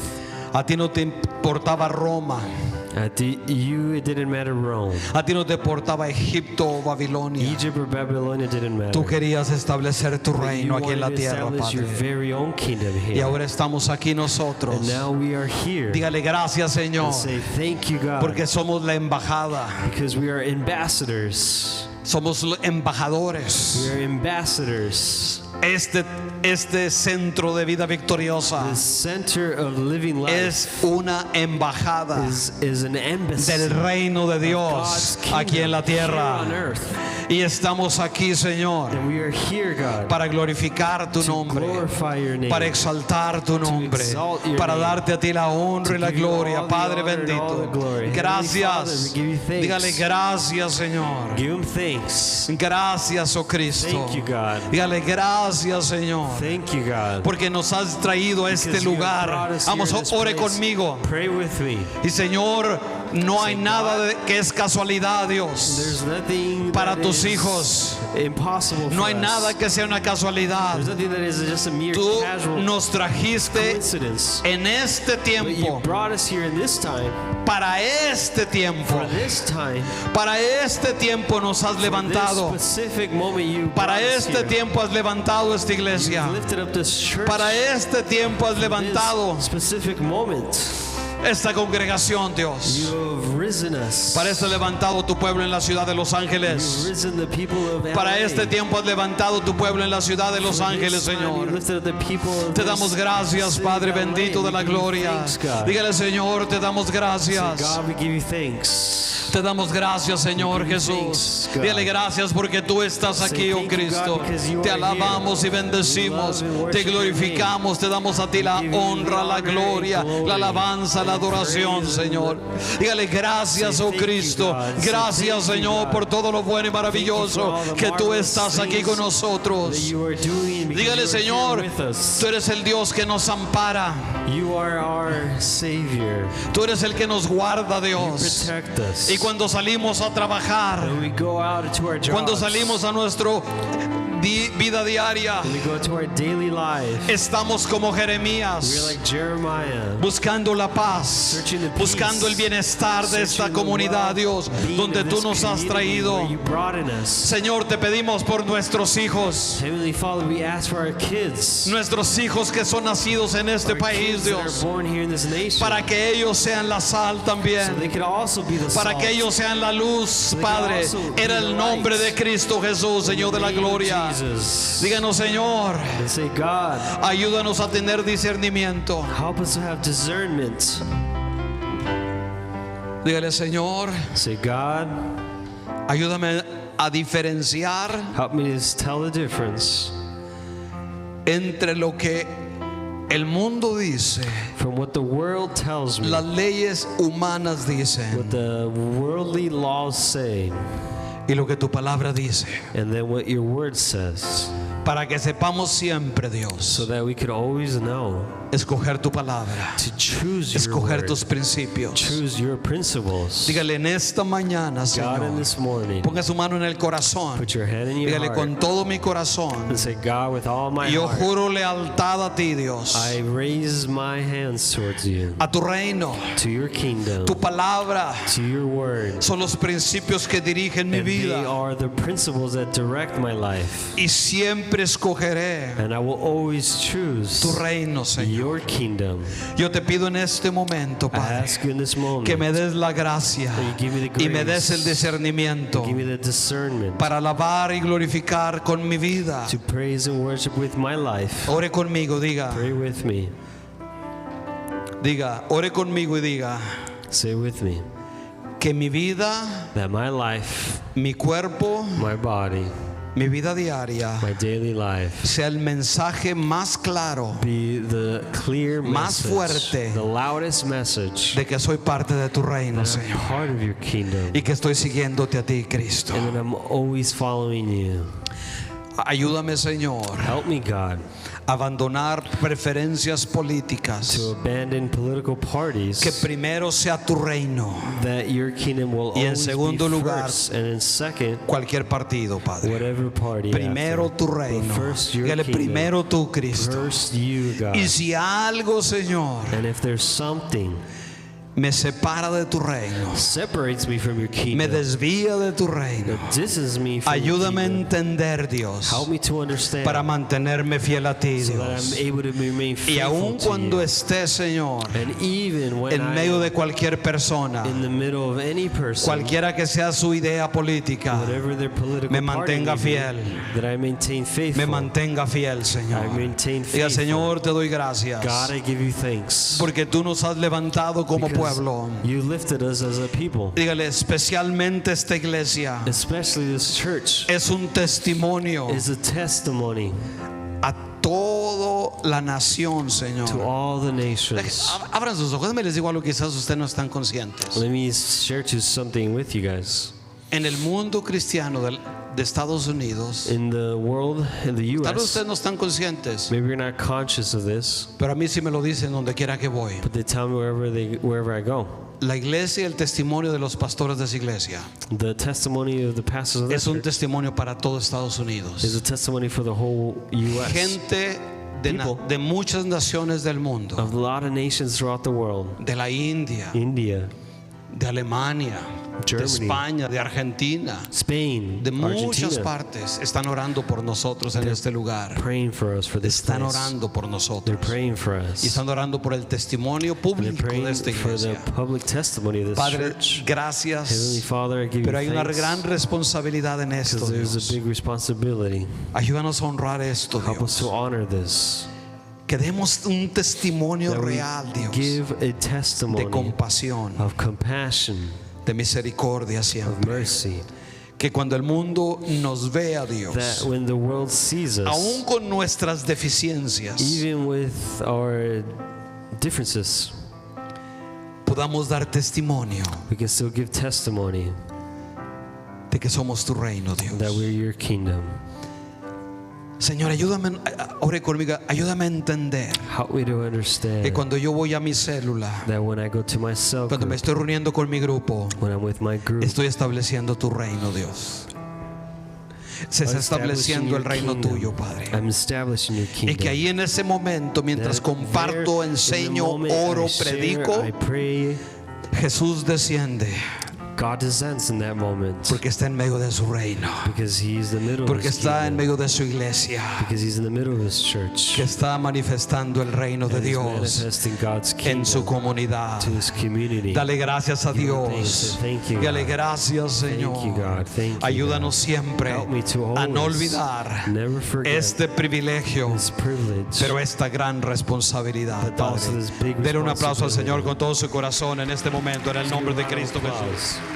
A ti no te importaba Roma. You, it didn't matter Rome. A ti no te importaba Egipto o Babilonia. Egypt or Babylonia didn't matter. Tú querías establecer tu You reino aquí en la wanted to tierra, establish your Padre. very own kingdom Y here. ahora estamos aquí And nosotros. now we are here. Dígale gracias, Señor, And say thank you, God, porque somos la embajada. because we are ambassadors. Somos embajadores. We are ambassadors. Este centro de vida victoriosa The center of living life es una embajada is an embassy del reino de of Dios God's kingdom aquí en la here tierra. on earth. Y estamos aquí, Señor, And we are here, God, para glorificar tu to nombre, glorify your name, para exaltar tu nombre, exalt your para name, darte a ti la honra y to la give you gloria, all the Padre honor and all the bendito. glory. Heavenly Father, Gracias. we give you thanks. Dígale gracias, Señor. Give him thanks. Gracias, oh Cristo. Thank you, God. Dígale gracias, Señor, Thank you, God. porque nos has traído a este Because you have lugar. brought us Vamos, here in this ore place. conmigo. Pray with me. Y Señor, no hay Say, nada God, que es casualidad, Dios. There's nothing Para that tus is hijos. impossible No for hay us. nada que sea una casualidad. There's nothing that is just a mere Tú casual nos trajiste coincidence. en este But you tiempo, brought us here in this time. para este tiempo, For this time, para este tiempo nos has for levantado, this specific moment, you para brought us este here. tiempo has levantado esta iglesia, You've lifted up this church. para este tiempo has for levantado this specific moment. esta congregación, Dios. You have risen us. Para este levantado tu pueblo en la ciudad de Los You've Ángeles. risen the people of Para LA. este tiempo has levantado tu pueblo en la ciudad de Los For Ángeles, this time, you Señor. lifted up the people of Te this damos gracias, city Padre of LA. bendito de We la give you gloria. thanks, God. Dígale, Señor, te damos Say, gracias. God, we give you thanks. Te damos gracias, Señor We give you Jesús. thanks, God. Dígale gracias porque tú estás Say aquí, oh thank you, Cristo. God, because you Te are alabamos y here. bendecimos. We love and Te worship your glorificamos. Te damos a ti la We give you honra, la honor and gloria, glory la alabanza, la and adoración, praise and Señor. Dígale gracias, Say oh thank you, Cristo. God. Say Gracias, thank you, Señor, God. por todo lo bueno y maravilloso all the que tú marvelous estás aquí things con nosotros. that you are doing, because Dígale, you are Señor, here with us. tú eres el Dios que nos ampara. You are our Savior. Tú eres el que nos guarda, You Dios. protect us. Y cuando salimos a trabajar, When we go out to our jobs, cuando salimos a nuestra vida diaria, when we go to our daily life, estamos como we're Jeremías, like Jeremiah, buscando la paz, searching the peace, buscando el bienestar de esta searching the comunidad, Dios, well-being donde of tú this nos has community traído. where you brought in us. Señor, te pedimos por nuestros hijos, Heavenly Father, we ask for our kids, nuestros hijos que son nacidos en este our país, kids that are Dios, born here in this nation, para que ellos sean la sal so también. they could also be the Para salt. que ellos sean la luz, they can Padre. also be Era el the nombre light. de Cristo Jesús, In Señor the de la name of gloria. Jesus. Díganos, Señor, And say, God, ayúdanos a tener discernimiento. help us to have discernment. Dígale, Señor, Say, God, ayúdame a diferenciar help me to tell the difference entre lo que el mundo dice, from what the world tells me, las leyes humanas what dicen, the worldly laws say, y lo que tu palabra dice, and then what your word says, para que sepamos siempre, Dios, so that we could always know escoger tu palabra, to choose your escoger word, tus principios. choose your principles. Dígale en esta mañana, God, in Señor, this morning, ponga su mano en el corazón. put your hand in your Dígale heart con todo mi corazón. and say, God, with all my Yo heart, juro lealtad a ti, Dios, I raise my hands towards you, a tu reino. to your kingdom, Tu palabra to your word. son los principios que dirigen mi And they vida. are the principles that direct my life. Y siempre escogeré And I will always choose tu reino, Señor. your kingdom. Yo te pido en este momento, I Padre, ask you in this moment, que me des la gracia that you give me the y me des grace, el discernimiento give me the discernment para alabar y glorificar con mi vida. to praise and worship with my life. Ore conmigo, diga, Pray with me. ore conmigo y diga Say with me que mi vida, that my life, mi cuerpo, my body, mi vida diaria my daily life sea el mensaje más claro be the clear Más message, fuerte the loudest message de que soy parte de tu reino, that I'm Señor, part of your kingdom, y que estoy siguiéndote a ti, Cristo. and that I'm always following you. Ayúdame, Señor, Help me, God, a abandonar preferencias políticas, to abandon political parties, que primero sea tu reino, that your kingdom will Y en always segundo be lugar, first, and in second, cualquier partido, Padre. whatever party Primero after. tu reino, But first your dígale kingdom, primero tú, Cristo. first you, God. Y si algo, Señor, And if there's something me separa de tu reino, separates me from your me kingdom, desvía de tu reino. that distances me from your Ayúdame a kingdom. entender, Dios, Help me to understand para mantenerme fiel a ti, so that Dios. I'm able to remain Y aun faithful to cuando you. esté, Señor, And even when en medio I'm de cualquier persona, in the middle of any person, cualquiera que sea su idea política, whatever their political me party mantenga may be, fiel. that I maintain me faithful. mantenga fiel, Señor. I maintain Diga, faithful. Señor, te doy gracias, God, I give you thanks. porque tú nos has levantado como Because pueblo. you lifted us as a people, Dígale, especialmente esta iglesia especially this church, es un testimonio is a testimony a toda la nación, to Señor. all the nations. Abran sus ojos, déjenme les digo algo que quizás ustedes no están conscientes. Let me share something with you guys. En el mundo cristiano de Estados Unidos, In the world, in the tal vez U.S., ustedes no están conscientes, maybe you're not conscious of this, pero a mí sí me lo dicen donde quiera que voy. but they tell me wherever I go. La iglesia y el testimonio de los pastores de esa iglesia The testimony of the pastors of es this un church testimonio para todo Estados is Unidos. a testimony for the whole U.S. Gente de muchas naciones del mundo, of a lot of nations throughout the world, de la India, India, de Alemania, de Germany, España, de Argentina, Spain, de muchas Argentina, partes, están orando por nosotros en este lugar. praying for us for this Están place. orando por They're nosotros. praying for us. Y están orando por el testimonio And they're público de praying esta for the iglesia. public testimony of this Padre, church. Heavenly gracias. Father, I give Pero you hay una thanks gran responsabilidad en esto, because there's Dios. a big responsibility. Ayúdanos a honrar esto, Help us to Dios. honor this. Que demos un testimonio That we real, Dios, give a de testimony compasión, of compassion, de misericordia of siempre. mercy. Que cuando el mundo nos vea, That Dios, when the world sees us, aún con nuestras deficiencias, even with our differences, podamos dar testimonio we can still give testimony de que somos tu reino, that Dios. we're your kingdom. Señor, ayúdame, ore conmigo, ayúdame a entender Help me to que understand cuando yo voy a mi célula, that when I go to my cell cuando me group, estoy reuniendo con mi grupo, when I'm with my group, estoy estableciendo tu reino, Dios. Se está establishing estableciendo el your reino kingdom. tuyo, Padre. I'm establishing your Y que kingdom. ahí en ese momento, mientras That comparto, there, in the enseño, moment oro, I share, predico, I pray, Jesús desciende God descends in that moment porque está en medio de su reino, because He's the middle of porque His está en kingdom, medio de su iglesia, because He's in the middle of His church, que está manifestando el reino de and He's Dios manifesting God's en su kingdom comunidad. to His community. Dale gracias a Give Him thanks. Dios. Thank you, Dale God. gracias, Thank you, Señor. God. Thank you, Ayúdanos God. siempre Help me to a no always olvidar never forget este privilegio, this privilege, pero esta gran responsabilidad, but also Padre. this big Dele un aplauso al responsibility. Señor con todo su corazón en este momento, en el nombre de Cristo Jesús. Applause.